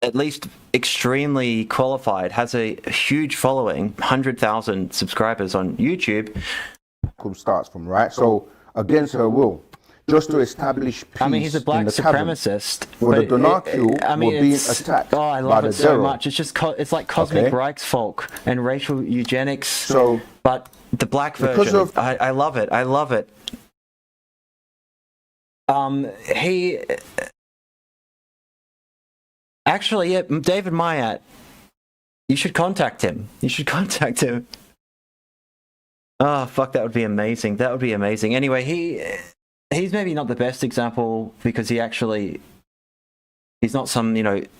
Speaker 1: at least extremely qualified, has a huge following, 100,000 subscribers on YouTube,
Speaker 2: starts from, right? So against her will, just to establish peace.
Speaker 1: I mean, he's a black supremacist.
Speaker 2: For the Donarcule were being attacked.
Speaker 1: Oh, I love it so much. It's just it's like cosmic Reichsfolk and racial eugenics.
Speaker 2: So,
Speaker 1: but the black version, I love it. I love it. He actually, yeah, David Myatt. You should contact him. Oh, fuck, that would be amazing. That would be amazing. Anyway, he's maybe not the best example because he's not some,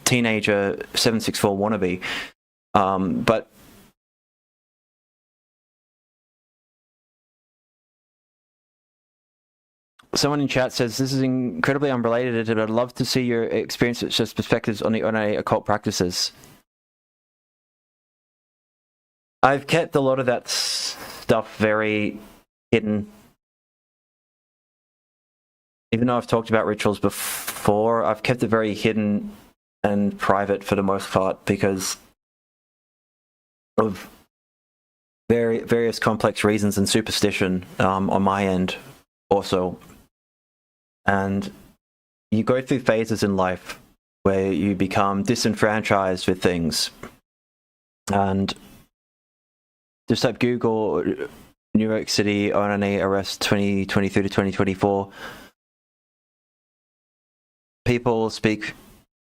Speaker 1: teenager 764 wannabe. But someone in chat says, this is incredibly unrelated, but I'd love to see your experiences, just perspectives on the O9A occult practices. I've kept a lot of that stuff very hidden. Even though I've talked about rituals before, I've kept it very hidden and private for the most part because of various complex reasons and superstition on my end also. And you go through phases in life where you become disenfranchised with things. And just like Google New York City O9A arrest 2023 to 2024. People speak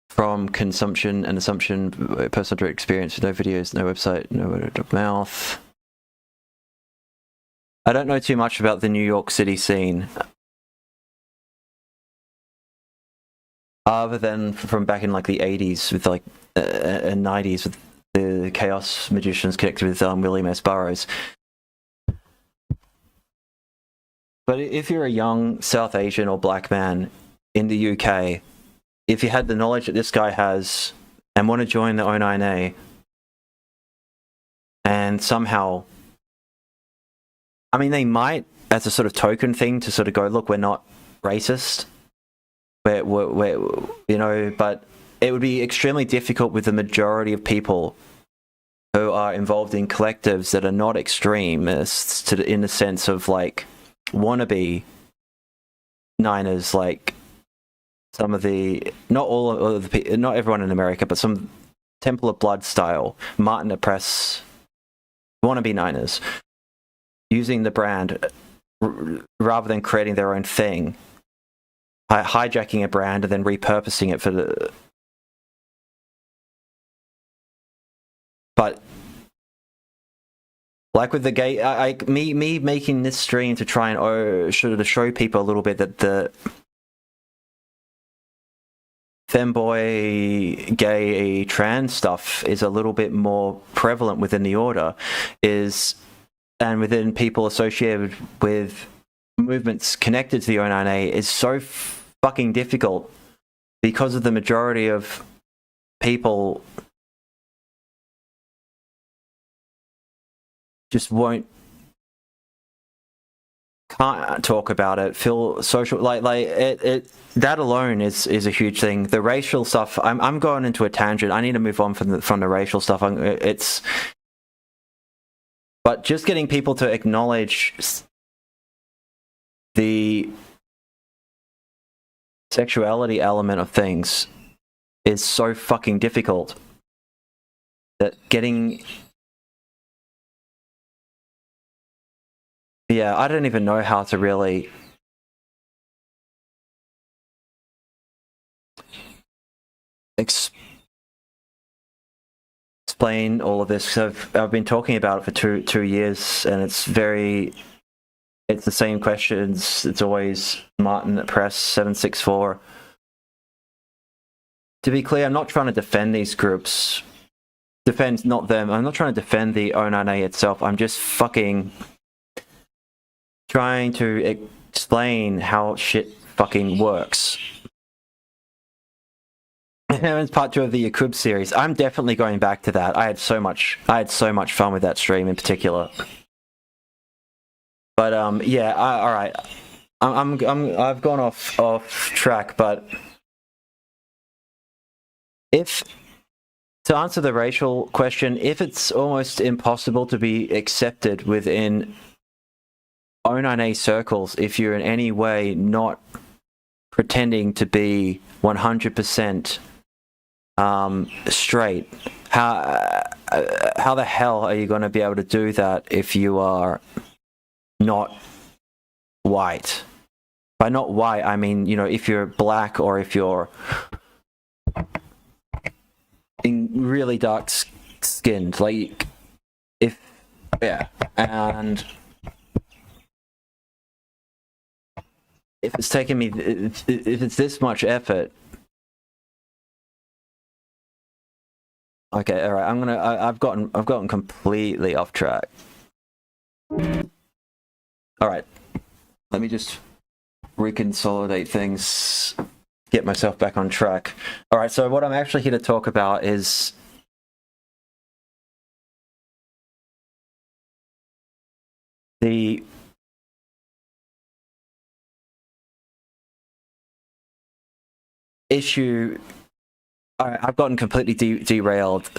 Speaker 1: from consumption and assumption, personal direct experience, no videos, no website, no word of mouth. I don't know too much about the New York City scene, other than from back in like the 80s with and 90s with the chaos magicians connected with William S. Burroughs. But if you're a young South Asian or black man in the UK, if you had the knowledge that this guy has and want to join the O9A, and somehow, I mean, they might, as a sort of token thing, to sort of go, look, we're not racist, but it would be extremely difficult with the majority of people who are involved in collectives that are not extremists, in the sense of like wannabe Niners, like some of the, not everyone in America, but some Temple of Blood style Martin Press wannabe Niners using the brand rather than creating their own thing, hijacking a brand and then repurposing it for the. But like with the gay, me making this stream to try and show people a little bit that the femboy, gay, trans stuff is a little bit more prevalent within the order, and within people associated with movements connected to the O9A is so fucking difficult because of the majority of people just can't talk about it, feel social, like it that alone is a huge thing. The racial stuff, I'm going into a tangent. I need to move on from the racial stuff. But just getting people to acknowledge the sexuality element of things is so fucking difficult that getting. Yeah, I don't even know how to really explain all of this. I've been talking about it for two years, and it's the same questions. It's always Martin at Press 764. To be clear, I'm not trying to defend these groups. Not them. I'm not trying to defend the O9A itself. I'm just fucking trying to explain how shit fucking works. It's part 2 of the Yakub series. I'm definitely going back to that. I had so much fun with that stream in particular. But yeah, all right. I've gone off track, but if to answer the racial question, if it's almost impossible to be accepted within O9A circles, if you're in any way not pretending to be 100% straight, how the hell are you going to be able to do that if you are not white? By not white, I mean, you know, if you're black or if you're in really dark skinned, like if, yeah, and if it's taking me, if it's this much effort, okay, all right, I've gotten completely off track. All right, let me just reconsolidate things, get myself back on track. All right, so what I'm actually here to talk about is the issue. I've gotten completely derailed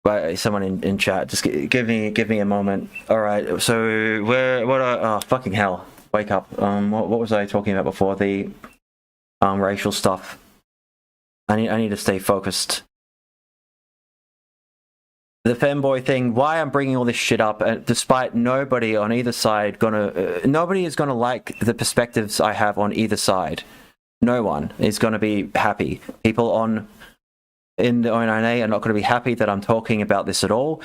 Speaker 1: by someone in chat. Just give me a moment. All right, so oh fucking hell, wake up. What was I talking about before? The racial stuff. I need to stay focused. The femboy thing, why I'm bringing all this shit up, despite nobody on either side nobody is gonna like the perspectives I have on either side. No one is gonna be happy. People in the O9A are not gonna be happy that I'm talking about this at all.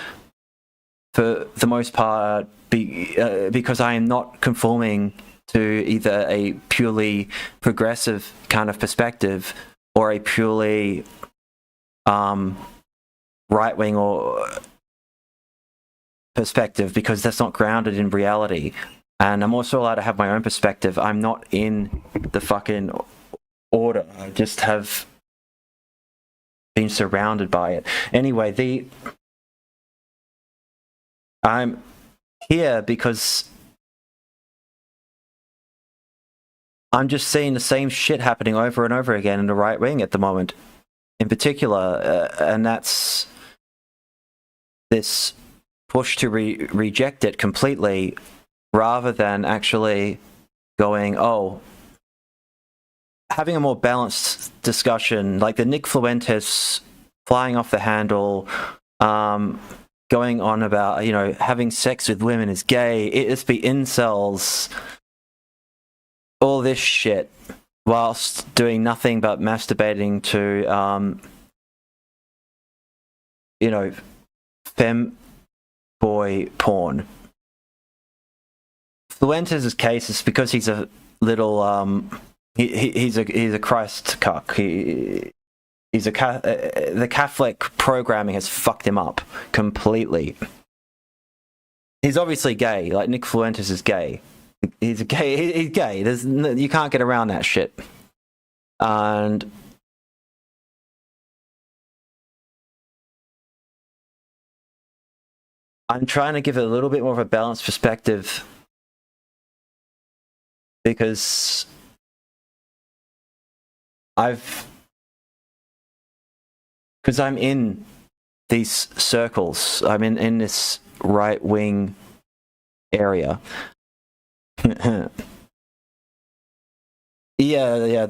Speaker 1: For the most part, because I am not conforming to either a purely progressive kind of perspective or a purely right-wing or perspective, because that's not grounded in reality. And I'm also allowed to have my own perspective. I'm not in the fucking order. I just have been surrounded by it. Anyway, I'm here because I'm just seeing the same shit happening over and over again in the right wing at the moment, in particular, and that's this push to reject it completely, rather than actually going, having a more balanced discussion, like the Nick Fuentes flying off the handle, going on about, you know, having sex with women is gay, it's be incels, all this shit, whilst doing nothing but masturbating to, you know, femboy porn. Fuentes' case is because he's a little, he's a Christ cuck. The Catholic programming has fucked him up completely. He's obviously gay. Like Nick Fuentes is gay. He's gay. He's gay. You can't get around that shit. And I'm trying to give it a little bit more of a balanced perspective, because I'm in these circles. I'm in this right wing area. yeah.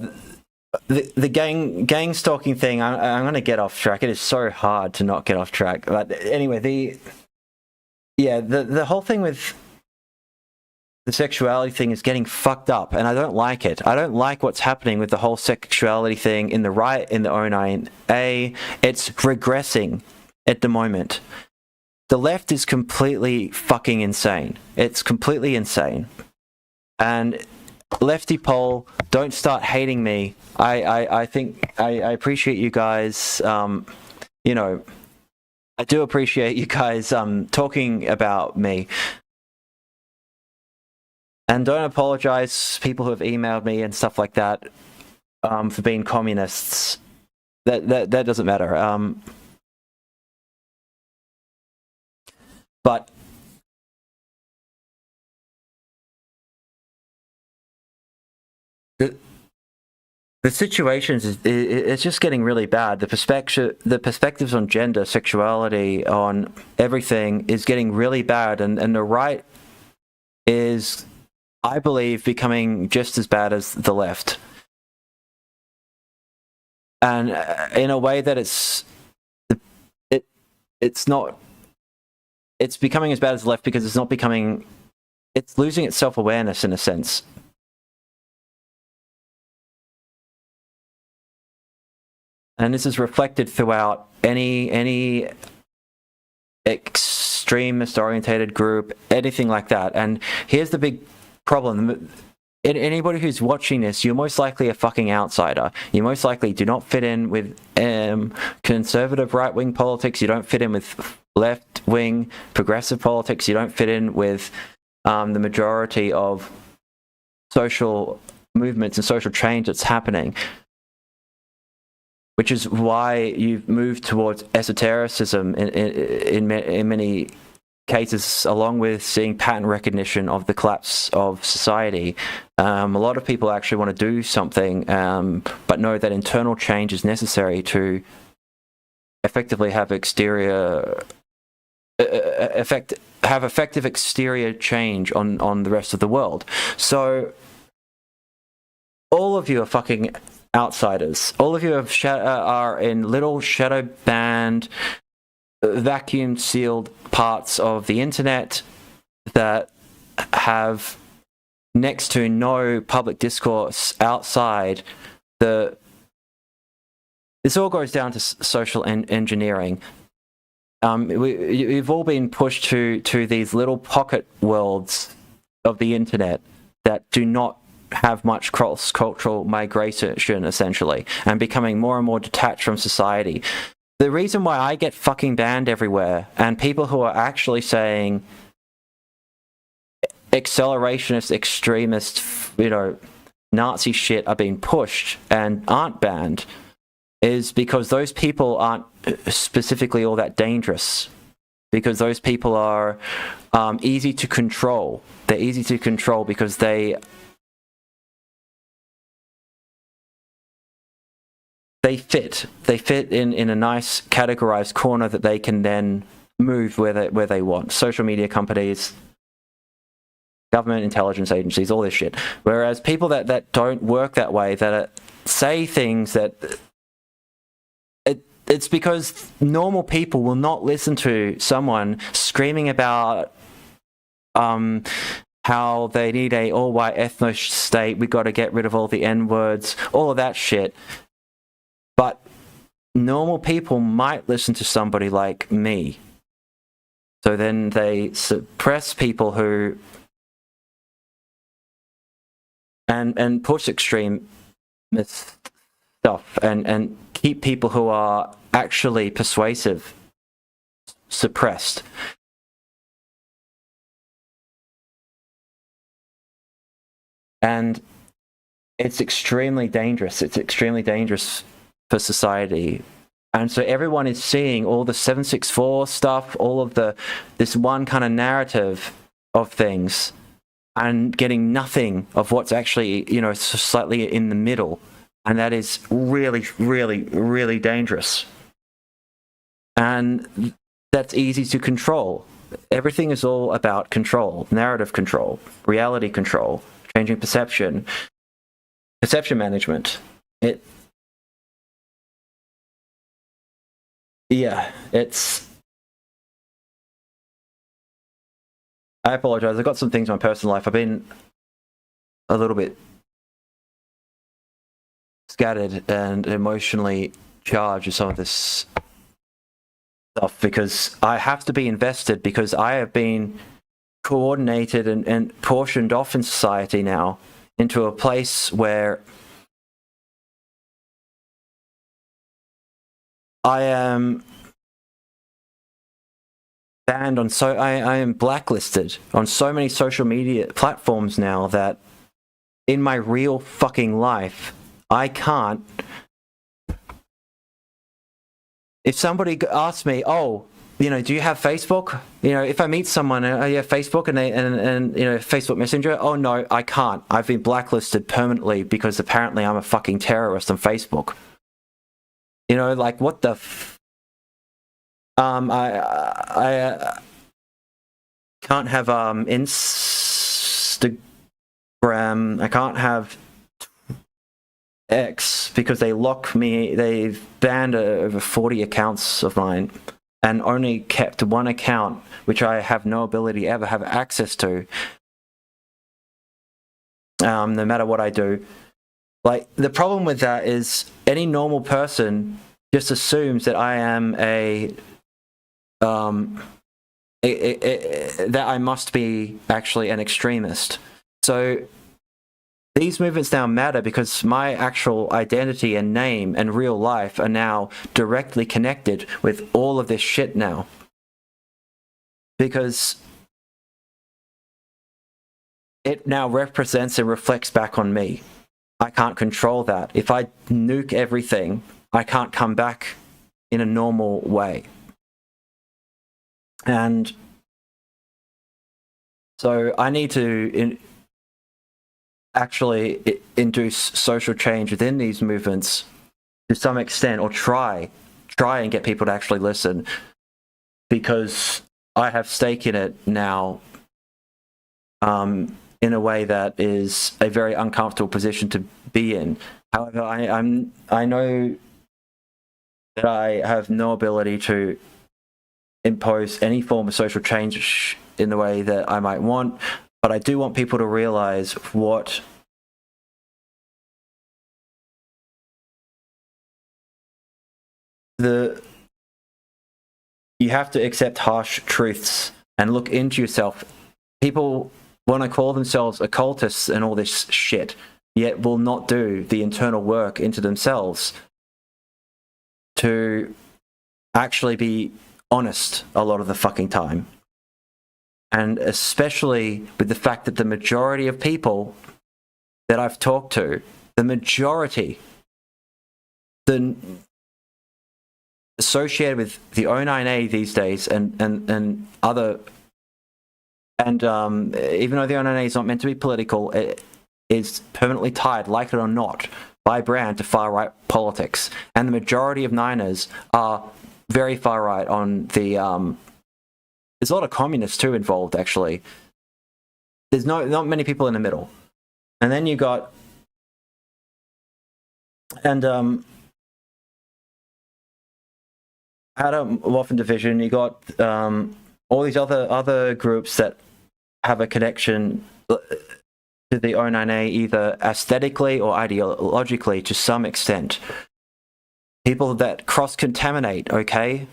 Speaker 1: The gang stalking thing. I'm going to get off track. It is so hard to not get off track. But anyway, the whole thing with the sexuality thing is getting fucked up, and I don't like it. I don't like what's happening with the whole sexuality thing in the right, in the O9A. It's regressing at the moment. The left is completely fucking insane. It's completely insane. And lefty poll, don't start hating me. I think I appreciate you guys. You know, I do appreciate you guys talking about me. And don't apologize, people who have emailed me and stuff like that, for being communists. That doesn't matter. But the situations it's just getting really bad. The perspectives on gender, sexuality, on everything is getting really bad, and the right is, I believe, becoming just as bad as the left. And in a way that it's not. It's becoming as bad as the left because it's losing its self-awareness in a sense. And this is reflected throughout any extremist orientated group, anything like that. And here's the big problem. Anybody who's watching this, you're most likely a fucking outsider. You most likely do not fit in with conservative right-wing politics. You don't fit in with left-wing progressive politics. You don't fit in with the majority of social movements and social change that's happening. Which is why you've moved towards esotericism in many cases, along with seeing pattern recognition of the collapse of society. A lot of people actually want to do something, but know that internal change is necessary to effectively have effective exterior change on the rest of the world. So all of you are fucking outsiders. All of you are in little shadow banned, vacuum sealed parts of the internet that have next to no public discourse outside the. This all goes down to social engineering. We've all been pushed to these little pocket worlds of the internet that do not have much cross-cultural migration, essentially, and becoming more and more detached from society. The reason why I get fucking banned everywhere, and people who are actually saying accelerationist, extremist, Nazi shit are being pushed and aren't banned, is because those people aren't specifically all that dangerous. Because those people are easy to control. They're easy to control because they fit in a nice categorized corner that they can then move where they want. Social media companies, government intelligence agencies, all this shit. Whereas people that don't work that way, that say things that it's because normal people will not listen to someone screaming about how they need a all-white ethno state, we got to get rid of all the N-words, all of that shit. But normal people might listen to somebody like me. So then they suppress people who and push extremist stuff and keep people who are actually persuasive suppressed. And it's extremely dangerous. It's extremely dangerous for society. And so everyone is seeing all the 764 stuff, all of this one kind of narrative of things, and getting nothing of what's actually, slightly in the middle. And that is really, really, really dangerous. And that's easy to control. Everything is all about control, narrative control, reality control, changing perception management. I apologize. I've got some things in my personal life. I've been a little bit scattered and emotionally charged with some of this stuff because I have to be invested, because I have been coordinated and portioned off in society now into a place where I am banned on I am blacklisted on so many social media platforms now that in my real fucking life, I can't. If somebody asks me, oh, you know, do you have Facebook? You know, if I meet someone, oh yeah, Facebook and you know, Facebook Messenger. Oh no, I can't. I've been blacklisted permanently because apparently I'm a fucking terrorist on Facebook. You know, like what the. I can't have Instagram. I can't have X because they lock me. They've banned over 40 accounts of mine and only kept one account, which I have no ability to ever have access to, no matter what I do. Like, the problem with that is any normal person just assumes that I am that I must be actually an extremist. So these movements now matter because my actual identity and name and real life are now directly connected with all of this shit now. Because it now represents and reflects back on me. I can't control that. If I nuke everything, I can't come back in a normal way. And so I need to actually induce social change within these movements to some extent, or try and get people to actually listen, because I have stake in it now, in a way that is a very uncomfortable position to be in. However, I know that I have no ability to impose any form of social change in the way that I might want, but I do want people to realize what you have to accept harsh truths and look into yourself. People want to call themselves occultists and all this shit, yet will not do the internal work into themselves to actually be honest a lot of the fucking time. And especially with the fact that the majority of people that I've talked to, the majority, associated with the O9A these days and other, and even though the O9A is not meant to be political, it is permanently tied, like it or not, by brand to far-right politics. And the majority of Niners are very far-right on the... there's a lot of communists too involved, actually. There's not many people in the middle. And then you got... And out of Waffen Division, you got all these other groups that have a connection to the O9A, either aesthetically or ideologically to some extent. People that cross-contaminate, okay?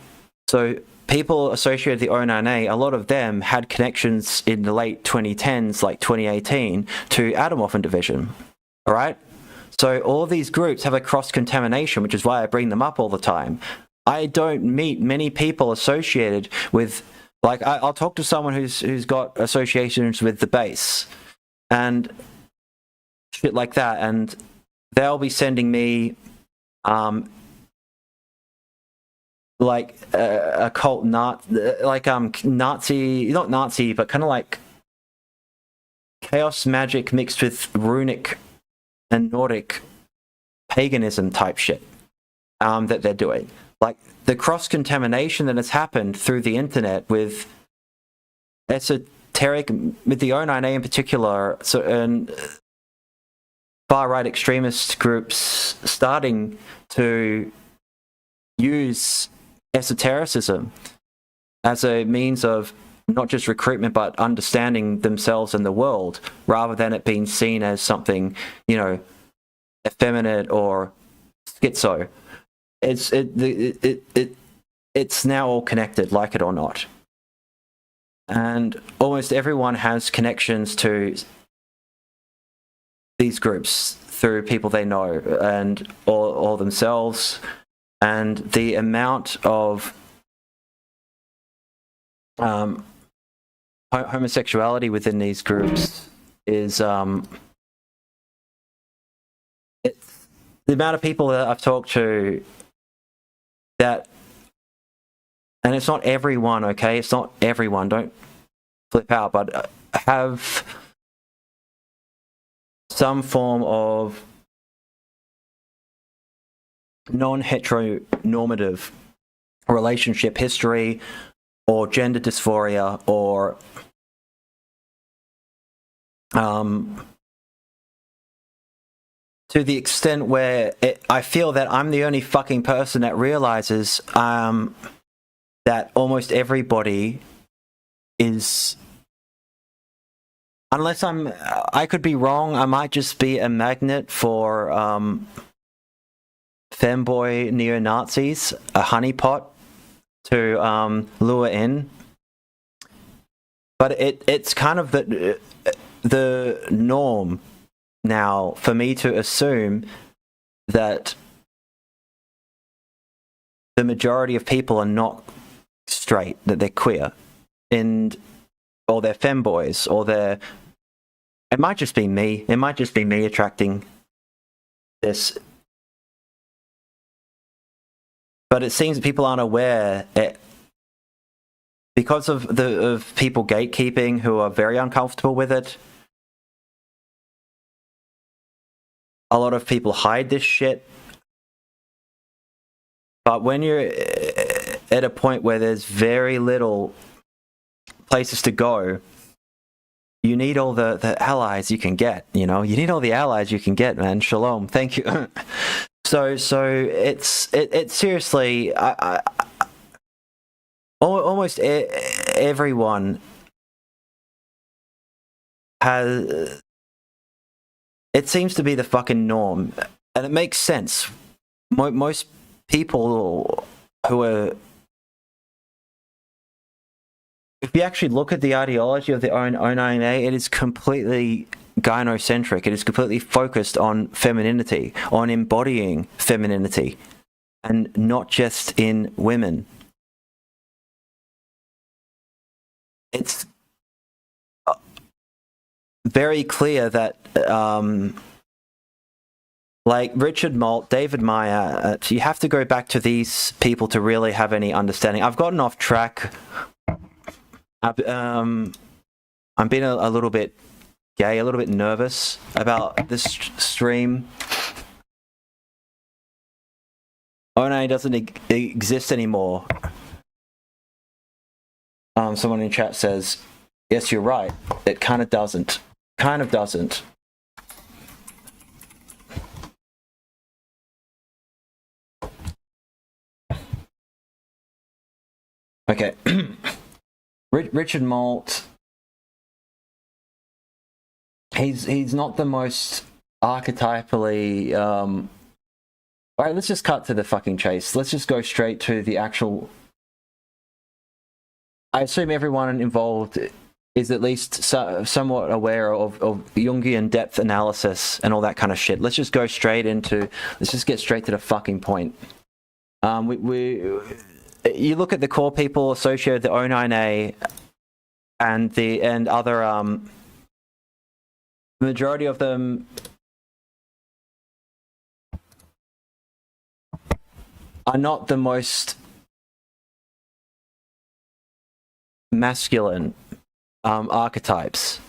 Speaker 1: So people associated with the O9A, a lot of them had connections in the late 2010s, like 2018, to Waffen Division, all right? So all these groups have a cross-contamination, which is why I bring them up all the time. I don't meet many people associated with, like, I'll talk to someone who's got associations with the base and shit like that, and they'll be sending me like a cult Nazi, not Nazi, but kind of like chaos magic mixed with runic and Nordic paganism type shit that they're doing. Like the cross-contamination that has happened through the internet with esoteric, with the O9A in particular, so, and far-right extremist groups starting to use esotericism as a means of not just recruitment but understanding themselves and the world, rather than it being seen as something, you know, effeminate or schizo. It's now all connected, like it or not, and almost everyone has connections to these groups through people they know and or themselves. And the amount of homosexuality within these groups is it's the amount of people that I've talked to that, and it's not everyone, okay? It's not everyone. Don't flip out, but have some form of non-heteronormative relationship history or gender dysphoria or to the extent where I feel that I'm the only fucking person that realizes that almost everybody is, unless I could be wrong, I might just be a magnet for femboy neo-Nazis, a honeypot to lure in. But it's kind of the norm now for me to assume that the majority of people are not straight, that they're queer, or they're femboys, or they're. It might just be me. It might just be me attracting this. But it seems that people aren't aware because of people gatekeeping who are very uncomfortable with it. A lot of people hide this shit. But when you're at a point where there's very little places to go, you need all the allies you can get, you know? You need all the allies you can get, man. Shalom. Thank you. So it's seriously, almost everyone has. It seems to be the fucking norm, and it makes sense. Most people who are, if you actually look at the ideology of the O9A, it is completely gynocentric. It is completely focused on femininity, on embodying femininity, and not just in women. It's very clear that like Richard Malt, David Myatt, you have to go back to these people to really have any understanding. I've gotten off track. I'm being a little bit gay, a little bit nervous about this stream. O9 doesn't exist anymore. Someone in chat says, yes, you're right. It kind of doesn't. Kind of doesn't. Okay. Richard Malt, he's not the most archetypally all right, let's just cut to the fucking chase. Let's just go straight to the actual. I assume everyone involved is at least somewhat aware of Jungian depth analysis and all that kind of shit. Let's just go straight into. Let's just get straight to the fucking point. You look at the core people associated with the O9A and other the majority of them are not the most masculine archetypes.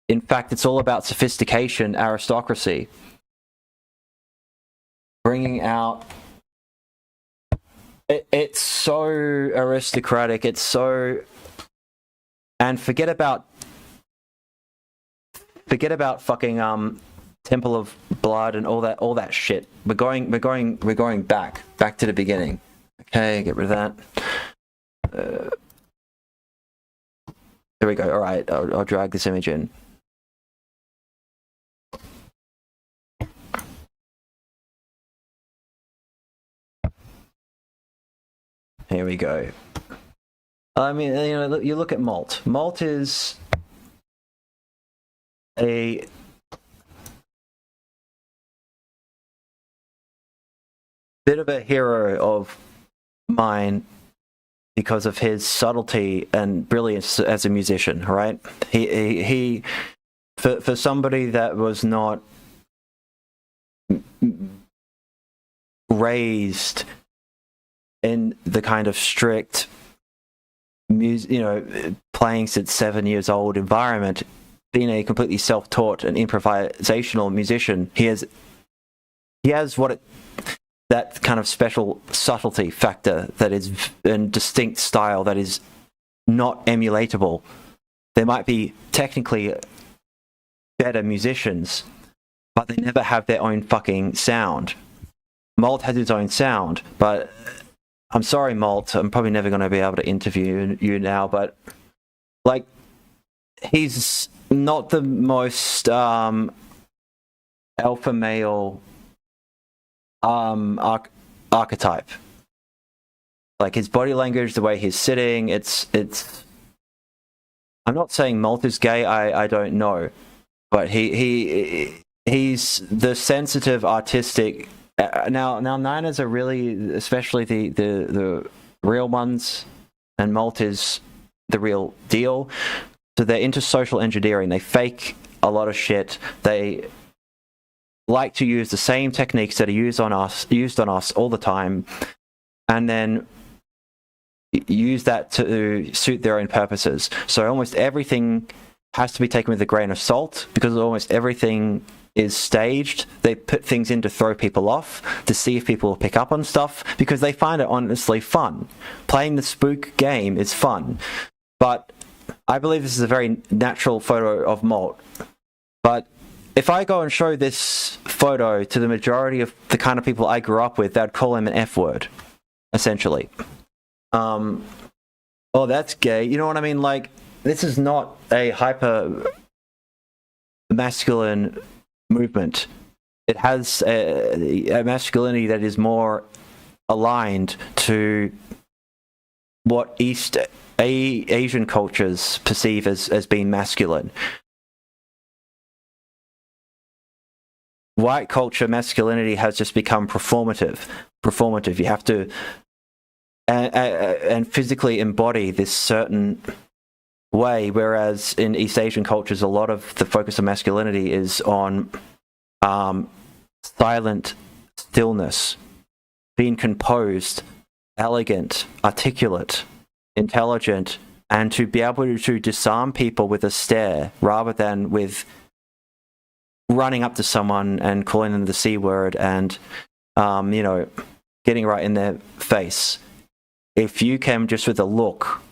Speaker 1: In fact, it's all about sophistication, aristocracy, bringing out. It's so aristocratic. It's so, and forget about fucking Temple of Blood and all that shit. We're going back to the beginning. Okay, get rid of that. There we go. All right, I'll drag this image in. Here we go. I mean, you know, you look at Malt. Malt is a bit of a hero of mine because of his subtlety and brilliance as a musician, right? He for somebody that was not raised in the kind of strict playing since 7 years old environment, being a completely self-taught and improvisational musician, he has that kind of special subtlety factor that is and distinct style that is not emulatable. There might be technically better musicians, but they never have their own fucking sound. Malt has his own sound, but I'm sorry, Malt, I'm probably never going to be able to interview you now, but like, he's not the most alpha male archetype. Like his body language, the way he's sitting, it's I'm not saying Malt is gay, I don't know, but he's the sensitive, artistic. Now Niners are really, especially the real ones, and Malt is the real deal. So they're into social engineering. They fake a lot of shit. They like to use the same techniques that are used on us all the time, and then use that to suit their own purposes. So almost everything has to be taken with a grain of salt, because almost everything is staged. They put things in to throw people off, to see if people will pick up on stuff, because they find it honestly fun. Playing the spook game is fun. But I believe this is a very natural photo of Malt. But if I go and show this photo to the majority of the kind of people I grew up with, they'd call him an F word, essentially. Oh, that's gay. You know what I mean? Like, this is not a hyper masculine movement. It has a masculinity that is more aligned to what Asian cultures perceive as being masculine. White culture masculinity has just become performative. You have to and physically embody this certain way, whereas in East Asian cultures, a lot of the focus of masculinity is on silent stillness, being composed, elegant, articulate, intelligent, and to be able to disarm people with a stare rather than with running up to someone and calling them the C word and getting right in their face. If you can just with a look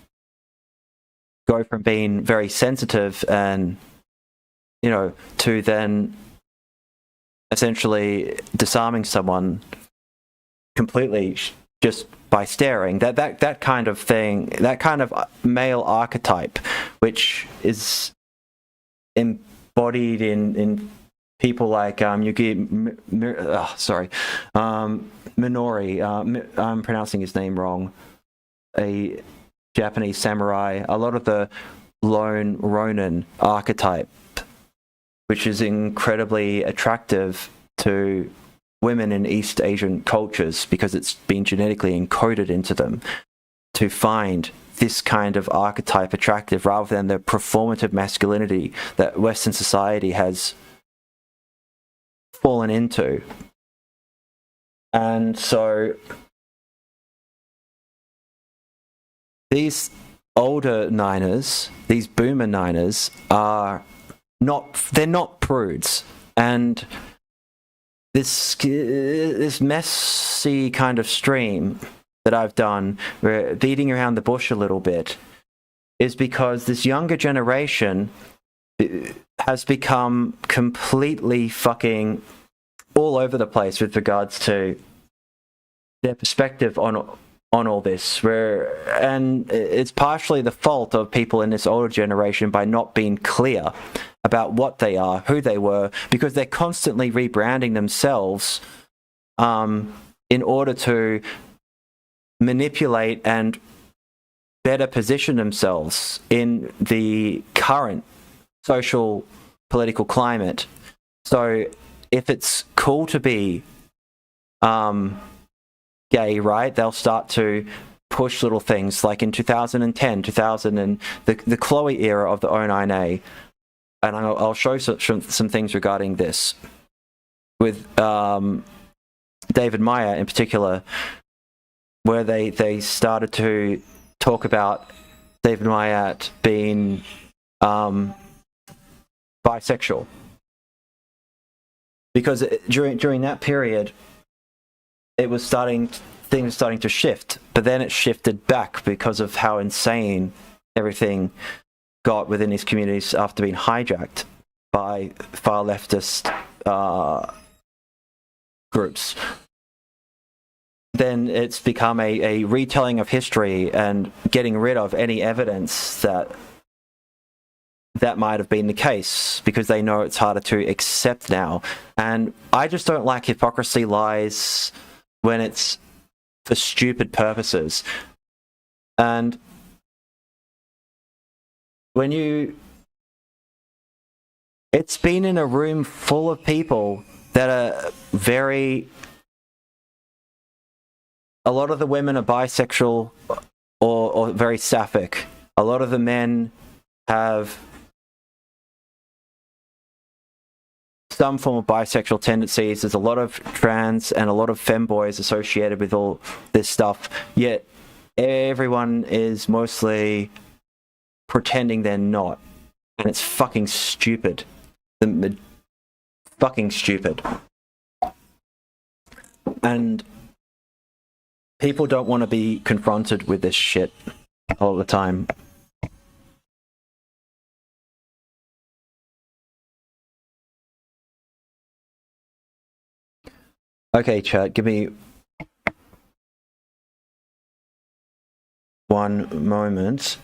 Speaker 1: go from being very sensitive and to then essentially disarming someone completely just by staring, that kind of thing, that kind of male archetype, which is embodied in people like Minori, I'm pronouncing his name wrong, a Japanese samurai, a lot of the lone Ronin archetype, which is incredibly attractive to women in East Asian cultures because it's been genetically encoded into them to find this kind of archetype attractive rather than the performative masculinity that Western society has fallen into. And so these older Niners, these boomer Niners, they're not prudes. And this messy kind of stream that I've done, beating around the bush a little bit, is because this younger generation has become completely fucking all over the place with regards to their perspective on all this, and it's partially the fault of people in this older generation by not being clear about what they are, who they were, because they're constantly rebranding themselves in order to manipulate and better position themselves in the current social political climate. So if it's cool to be gay, right, they'll start to push little things like in 2010, 2000, and the Chloe era of the O9A. And I'll show some things regarding this with David Myatt in particular, where they started to talk about David Myatt being bisexual, because during that period things were starting to shift, but then it shifted back because of how insane everything got within these communities after being hijacked by far leftist groups. Then it's become a retelling of history and getting rid of any evidence that might have been the case, because they know it's harder to accept now. And I just don't like hypocrisy, lies, when it's for stupid purposes. And it's been in a room full of people that are a lot of the women are bisexual or very sapphic. A lot of the men have some form of bisexual tendencies. There's a lot of trans and a lot of femboys associated with all this stuff, yet everyone is mostly pretending they're not. And it's fucking stupid. Fucking stupid. And people don't want to be confronted with this shit all the time. Okay, chat, give me one moment.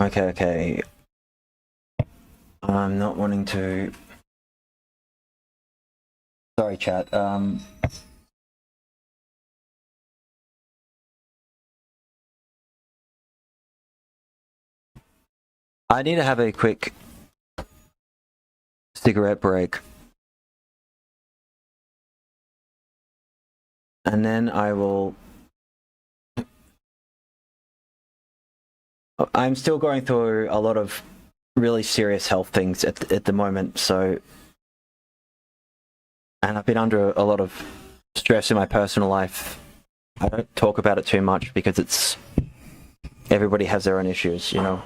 Speaker 1: Okay. I'm not wanting to... Sorry, chat. I need to have a quick cigarette break. And then I will... I'm still going through a lot of really serious health things at the moment, so... And I've been under a lot of stress in my personal life. I don't talk about it too much because it's... Everybody has their own issues, you know?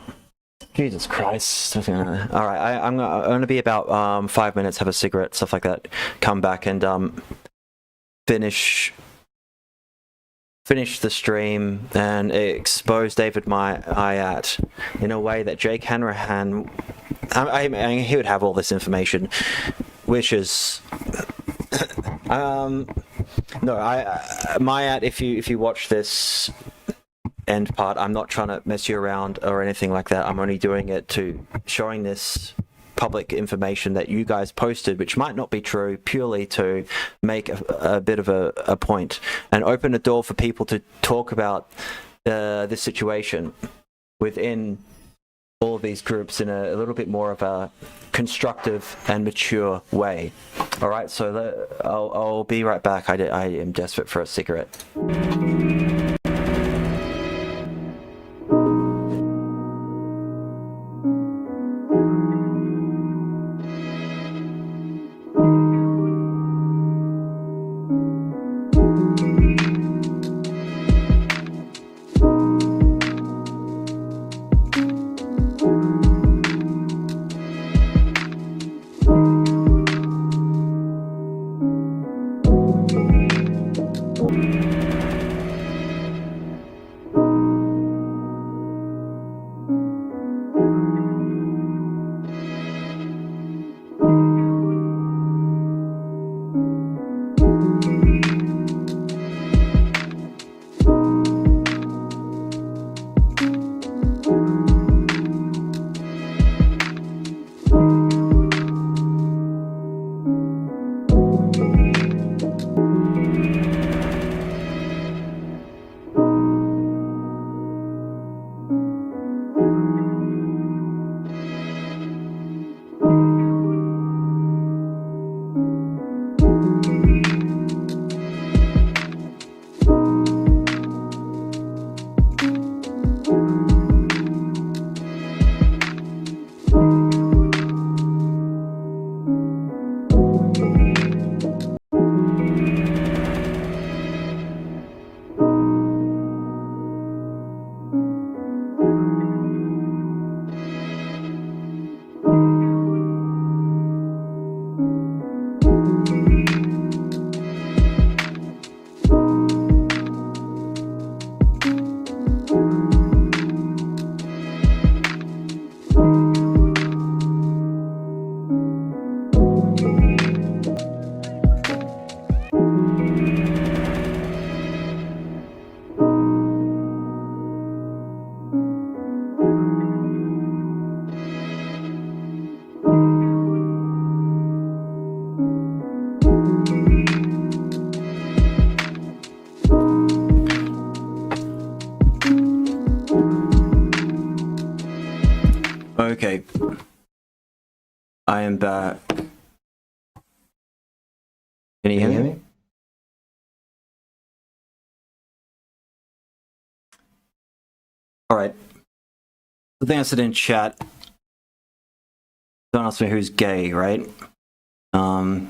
Speaker 1: Jesus Christ. Alright, I'm going to be about 5 minutes, have a cigarette, stuff like that. Come back and finish the stream and expose David Myatt in a way that Jake Hanrahan, he would have all this information, which is... Myatt, if you watch this end part, I'm not trying to mess you around or anything like that. I'm only doing it to showing this public information that you guys posted, which might not be true, purely to make a bit of a point and open a door for people to talk about this situation within all of these groups in a little bit more of a constructive and mature way. All right, so I'll be right back. I am desperate for a cigarette. Okay. I am back. Can you hear me? Alright. The thing I said in chat, don't ask me who's gay, right? I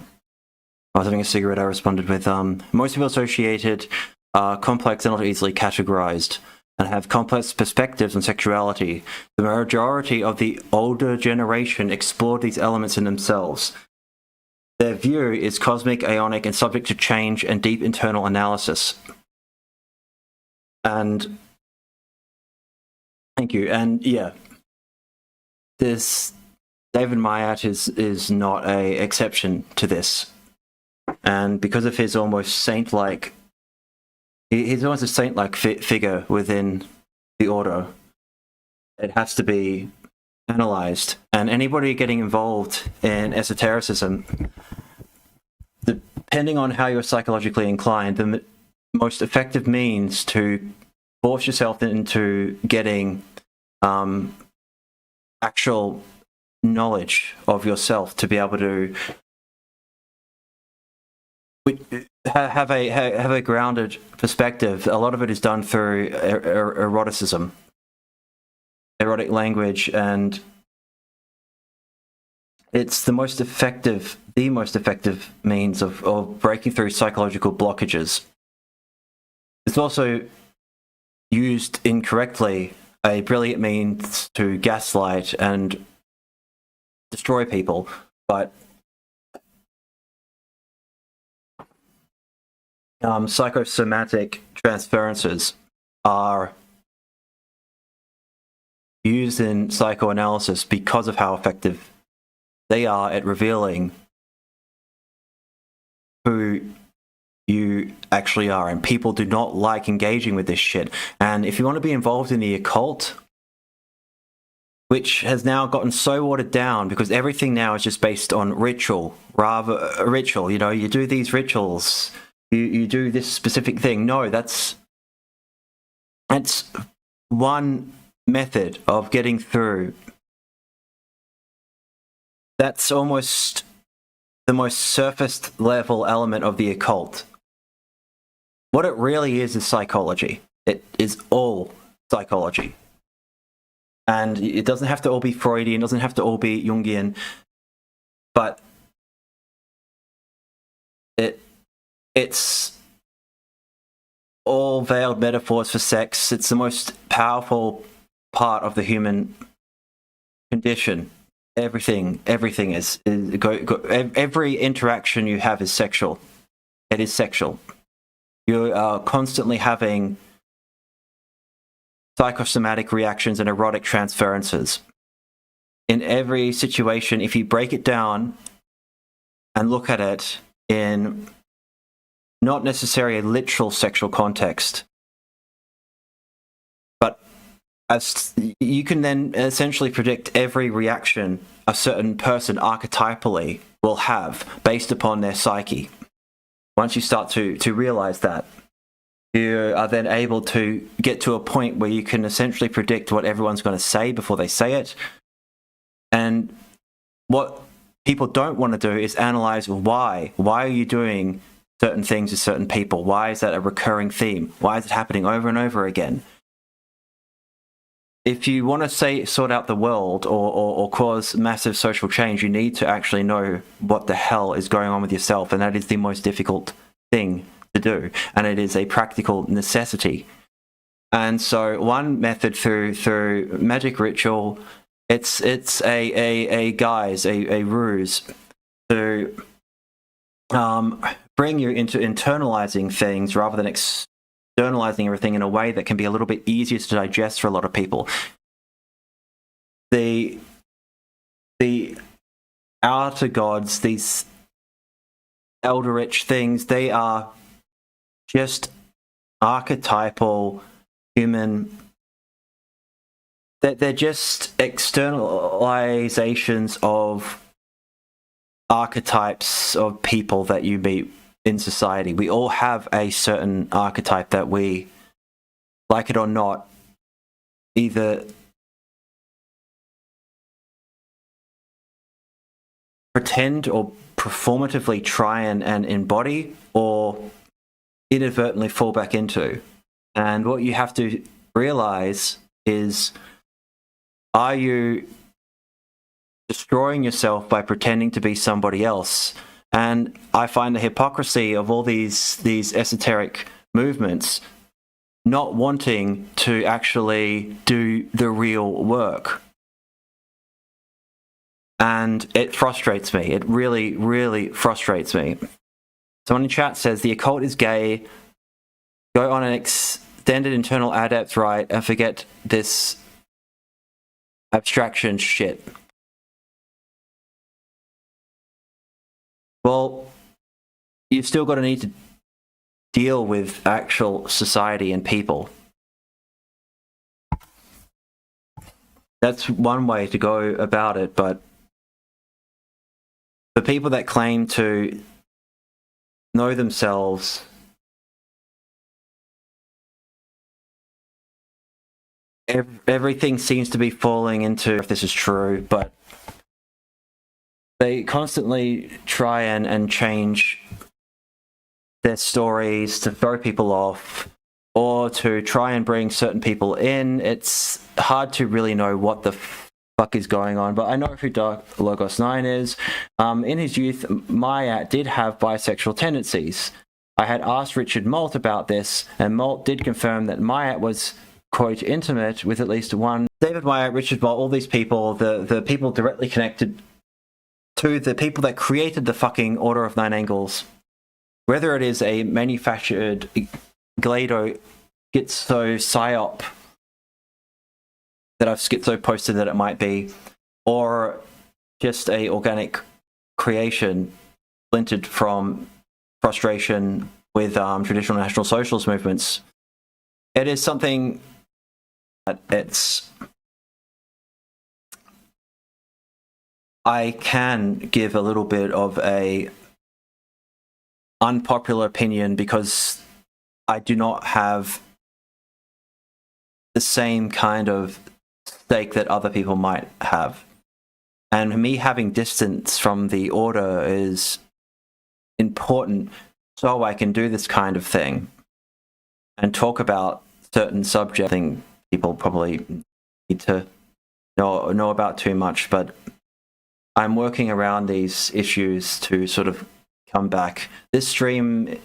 Speaker 1: was having a cigarette, I responded with, most people associated are complex and not easily categorized, and have complex perspectives on sexuality. The majority of the older generation explored these elements in themselves. Their view is cosmic, aeonic, and subject to change and deep internal analysis. And thank you. And yeah, this David Myatt is not an exception to this. And because of his almost saint-like, he's almost a saint-like figure within the order, it has to be analyzed. And anybody getting involved in esotericism, depending on how you're psychologically inclined, the most effective means to force yourself into getting actual knowledge of yourself to be able to have a grounded perspective. A lot of it is done through eroticism, erotic language, and it's the most effective means of breaking through psychological blockages. It's also used incorrectly a brilliant means to gaslight and destroy people, but psychosomatic transferences are used in psychoanalysis because of how effective they are at revealing who you actually are, and people do not like engaging with this shit. And if you want to be involved in the occult, which has now gotten so watered down because everything now is just based on ritual, you know, you do these rituals, you do this specific thing. No, that's one method of getting through. That's almost the most surfaced level element of the occult. What it really is psychology. It is all psychology. And it doesn't have to all be Freudian, doesn't have to all be Jungian, but it's all veiled metaphors for sex. It's the most powerful part of the human condition. Everything is every interaction you have is sexual. It is sexual. You are constantly having psychosomatic reactions and erotic transferences. In every situation, if you break it down and look at it in not necessarily a literal sexual context, but as you can then essentially predict every reaction a certain person archetypally will have based upon their psyche. Once you start to realize that, you are then able to get to a point where you can essentially predict what everyone's going to say before they say it. And what people don't want to do is analyze why. Why are you doing certain things with certain people? Why is that a recurring theme? Why is it happening over and over again? If you want to sort out the world or cause massive social change, you need to actually know what the hell is going on with yourself, and that is the most difficult thing to do, and it is a practical necessity. And so one method through magic ritual, it's a guise, a ruse to bring you into internalizing things rather than externalizing everything in a way that can be a little bit easier to digest for a lot of people. The outer gods, these eldritch things, they are just archetypal human. They're just externalizations of archetypes of people that you meet in society. We all have a certain archetype that we, like it or not, either pretend or performatively try and embody, or inadvertently fall back into. And what you have to realize is, are you destroying yourself by pretending to be somebody else? And I find the hypocrisy of all these esoteric movements not wanting to actually do the real work. And it frustrates me. It really, really frustrates me. Someone in chat says, the occult is gay. Go on an extended internal adept rite and forget this abstraction shit. Well, you've still got to need to deal with actual society and people. That's one way to go about it, but the people that claim to know themselves everything seems to be falling into, if this is true, but they constantly try and change their stories to throw people off or to try and bring certain people in. It's hard to really know what the fuck is going on, but I know who Dark Logos 9 is. In his youth, Myatt did have bisexual tendencies. I had asked Richard Malt about this, and Malt did confirm that Myatt was, quote, intimate with at least one. David Myatt, Richard Malt, all these people, the people directly connected to the people that created the fucking Order of Nine Angles, whether it is a manufactured Glado schizo psyop that I've schizo posted that it might be, or just a organic creation splintered from frustration with traditional National Socialist movements. It is something that I can give a little bit of a unpopular opinion because I do not have the same kind of stake that other people might have. And me having distance from the order is important so I can do this kind of thing and talk about certain subjects. I think people probably need to know about too much, but I'm working around these issues to sort of come back. This stream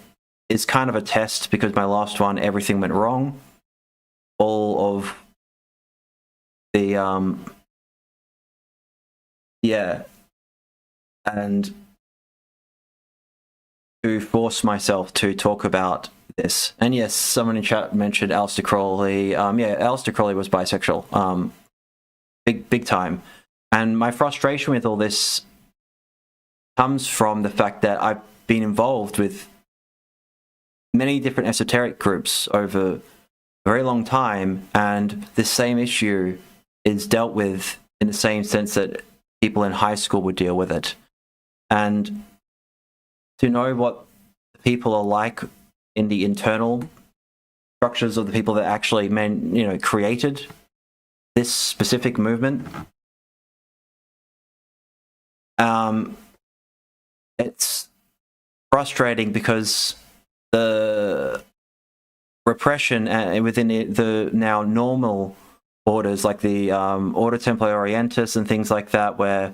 Speaker 1: is kind of a test because my last one, everything went wrong. All of the, and to force myself to talk about this. And yes, someone in chat mentioned Aleister Crowley. Aleister Crowley was bisexual, big time. And my frustration with all this comes from the fact that I've been involved with many different esoteric groups over a very long time, and this same issue is dealt with in the same sense that people in high school would deal with it. And to know what people are like in the internal structures of the people that actually created this specific movement, it's frustrating because the repression within the now normal orders, like the Order Templi Orientis and things like that, where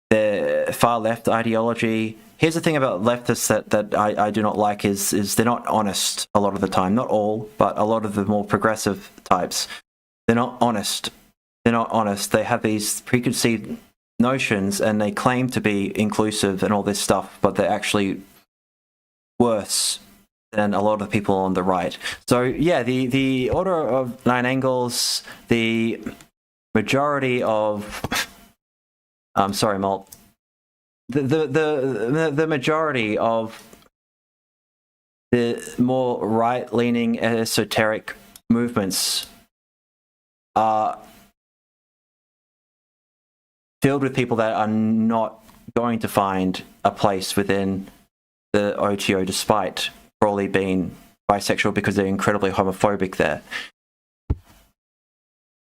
Speaker 1: the far left ideology. Here's the thing about leftists that I do not like is they're not honest a lot of the time. Not all, but a lot of the more progressive types. They're not honest. They're not honest. They have these preconceived notions and they claim to be inclusive and all this stuff, but they're actually worse than a lot of the people on the right. So yeah, the Order of Nine Angles, the majority of sorry, Malt. The majority of the more right-leaning esoteric movements are filled with people that are not going to find a place within the OTO, despite Crowley being bisexual, because they're incredibly homophobic there.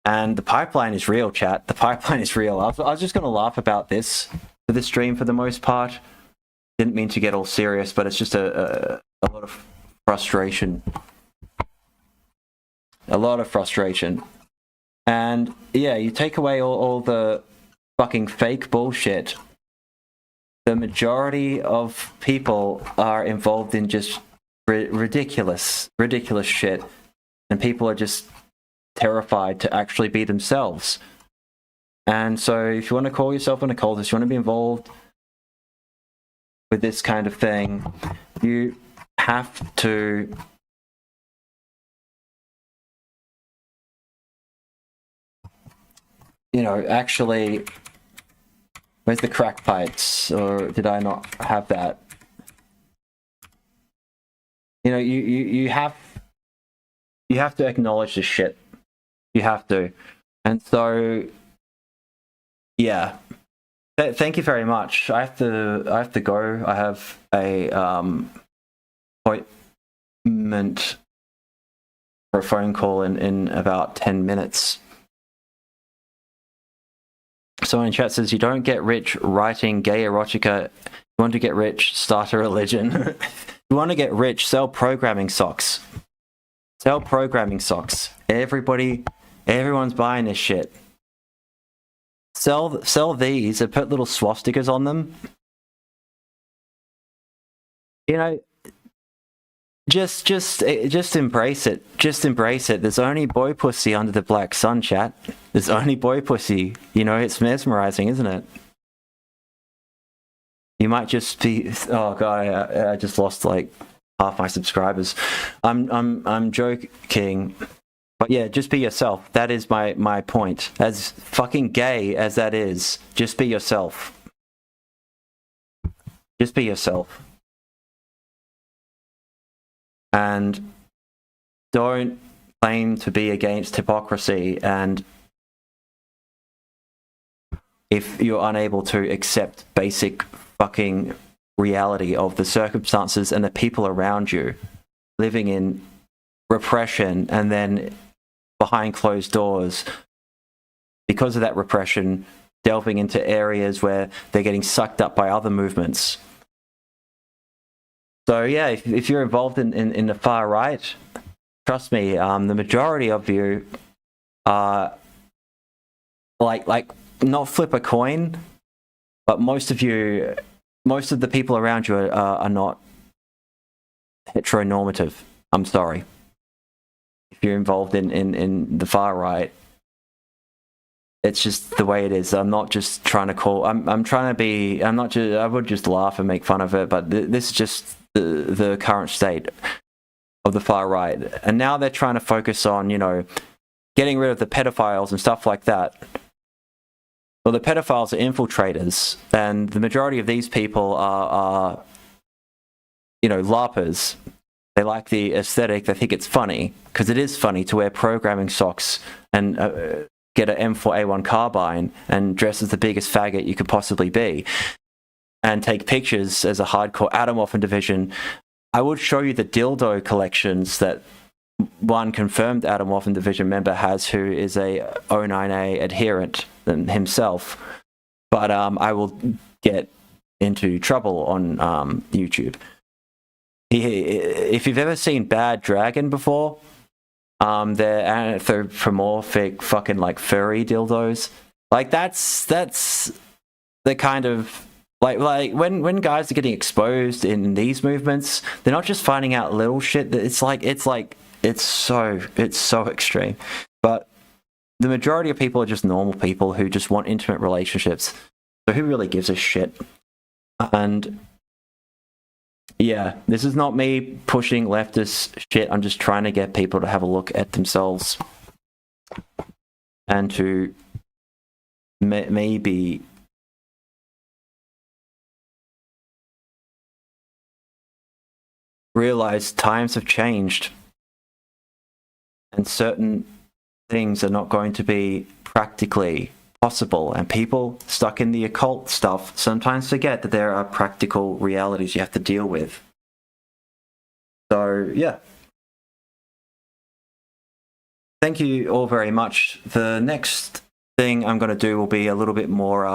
Speaker 1: And the pipeline is real, chat. The pipeline is real. I was just going to laugh about this for this stream for the most part. Didn't mean to get all serious, but it's just a lot of frustration. A lot of frustration. And yeah, you take away all the fucking fake bullshit. The majority of people are involved in just ridiculous shit. And people are just terrified to actually be themselves. And so if you want to call yourself an occultist, you want to be involved with this kind of thing, you have to actually, where's the crack pipes? Or did I not have that? You have to acknowledge this shit. You have to. And so, yeah. Thank you very much. I have to go. I have a appointment for a phone call in about 10 minutes. Someone in chat says, you don't get rich writing gay erotica. You want to get rich, start a religion. You want to get rich, sell programming socks. Sell programming socks. Everyone's buying this shit. Sell these and put little swastikas on them. Just embrace it. Just embrace it. There's only boy pussy under the black sun, chat. There's only boy pussy. It's mesmerizing, isn't it? You might just be. Oh god, I just lost like half my subscribers. I'm joking. But yeah, just be yourself. That is my point. As fucking gay as that is, just be yourself. Just be yourself. And don't claim to be against hypocrisy, and if you're unable to accept basic fucking reality of the circumstances and the people around you living in repression, and then behind closed doors, because of that repression, delving into areas where they're getting sucked up by other movements. So yeah, if you're involved in the far right, trust me, the majority of you are like not flip a coin, but most of the people around you are not heteronormative. I'm sorry. If you're involved in the far right, it's just the way it is. I'm not just trying to call. I'm trying to be. I'm not just. I would just laugh and make fun of it, but this is just the current state of the far right. And now they're trying to focus on, getting rid of the pedophiles and stuff like that. Well, the pedophiles are infiltrators, and the majority of these people are LARPers. They like the aesthetic. They think it's funny, because it is funny to wear programming socks and get an M4A1 carbine and dress as the biggest faggot you could possibly be, and take pictures as a hardcore Atomorphin division. I would show you the dildo collections that one confirmed Atomorphin division member has, who is a O9A adherent himself. But I will get into trouble on YouTube. If you've ever seen Bad Dragon before, they're anthropomorphic fucking like furry dildos. Like that's the kind of like when guys are getting exposed in these movements, they're not just finding out little shit. It's so extreme. But the majority of people are just normal people who just want intimate relationships. So who really gives a shit? And yeah, this is not me pushing leftist shit. I'm just trying to get people to have a look at themselves and to maybe realize times have changed and certain things are not going to be practically possible, and people stuck in the occult stuff sometimes forget that there are practical realities you have to deal with. So yeah, thank you all very much. The next thing I'm going to do will be a little bit more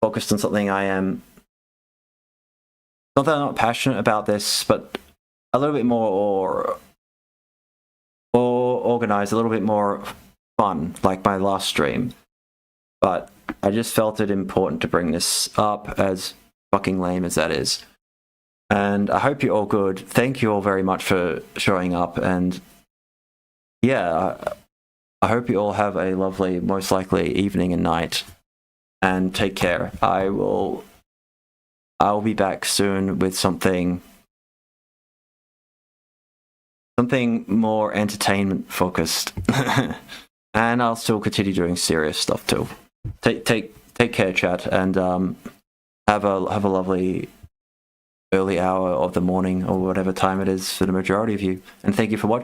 Speaker 1: focused on something I am, not that I'm not passionate about this, but a little bit more or organized, a little bit more fun, like my last stream. But I just felt it important to bring this up, as fucking lame as that is. And I hope you're all good. Thank you all very much for showing up. And yeah, I hope you all have a lovely, most likely, evening and night. And take care. I'll be back soon with something more entertainment focused. And I'll still continue doing serious stuff too. Take care, chat, and have a lovely early hour of the morning or whatever time it is for the majority of you. And thank you for watching.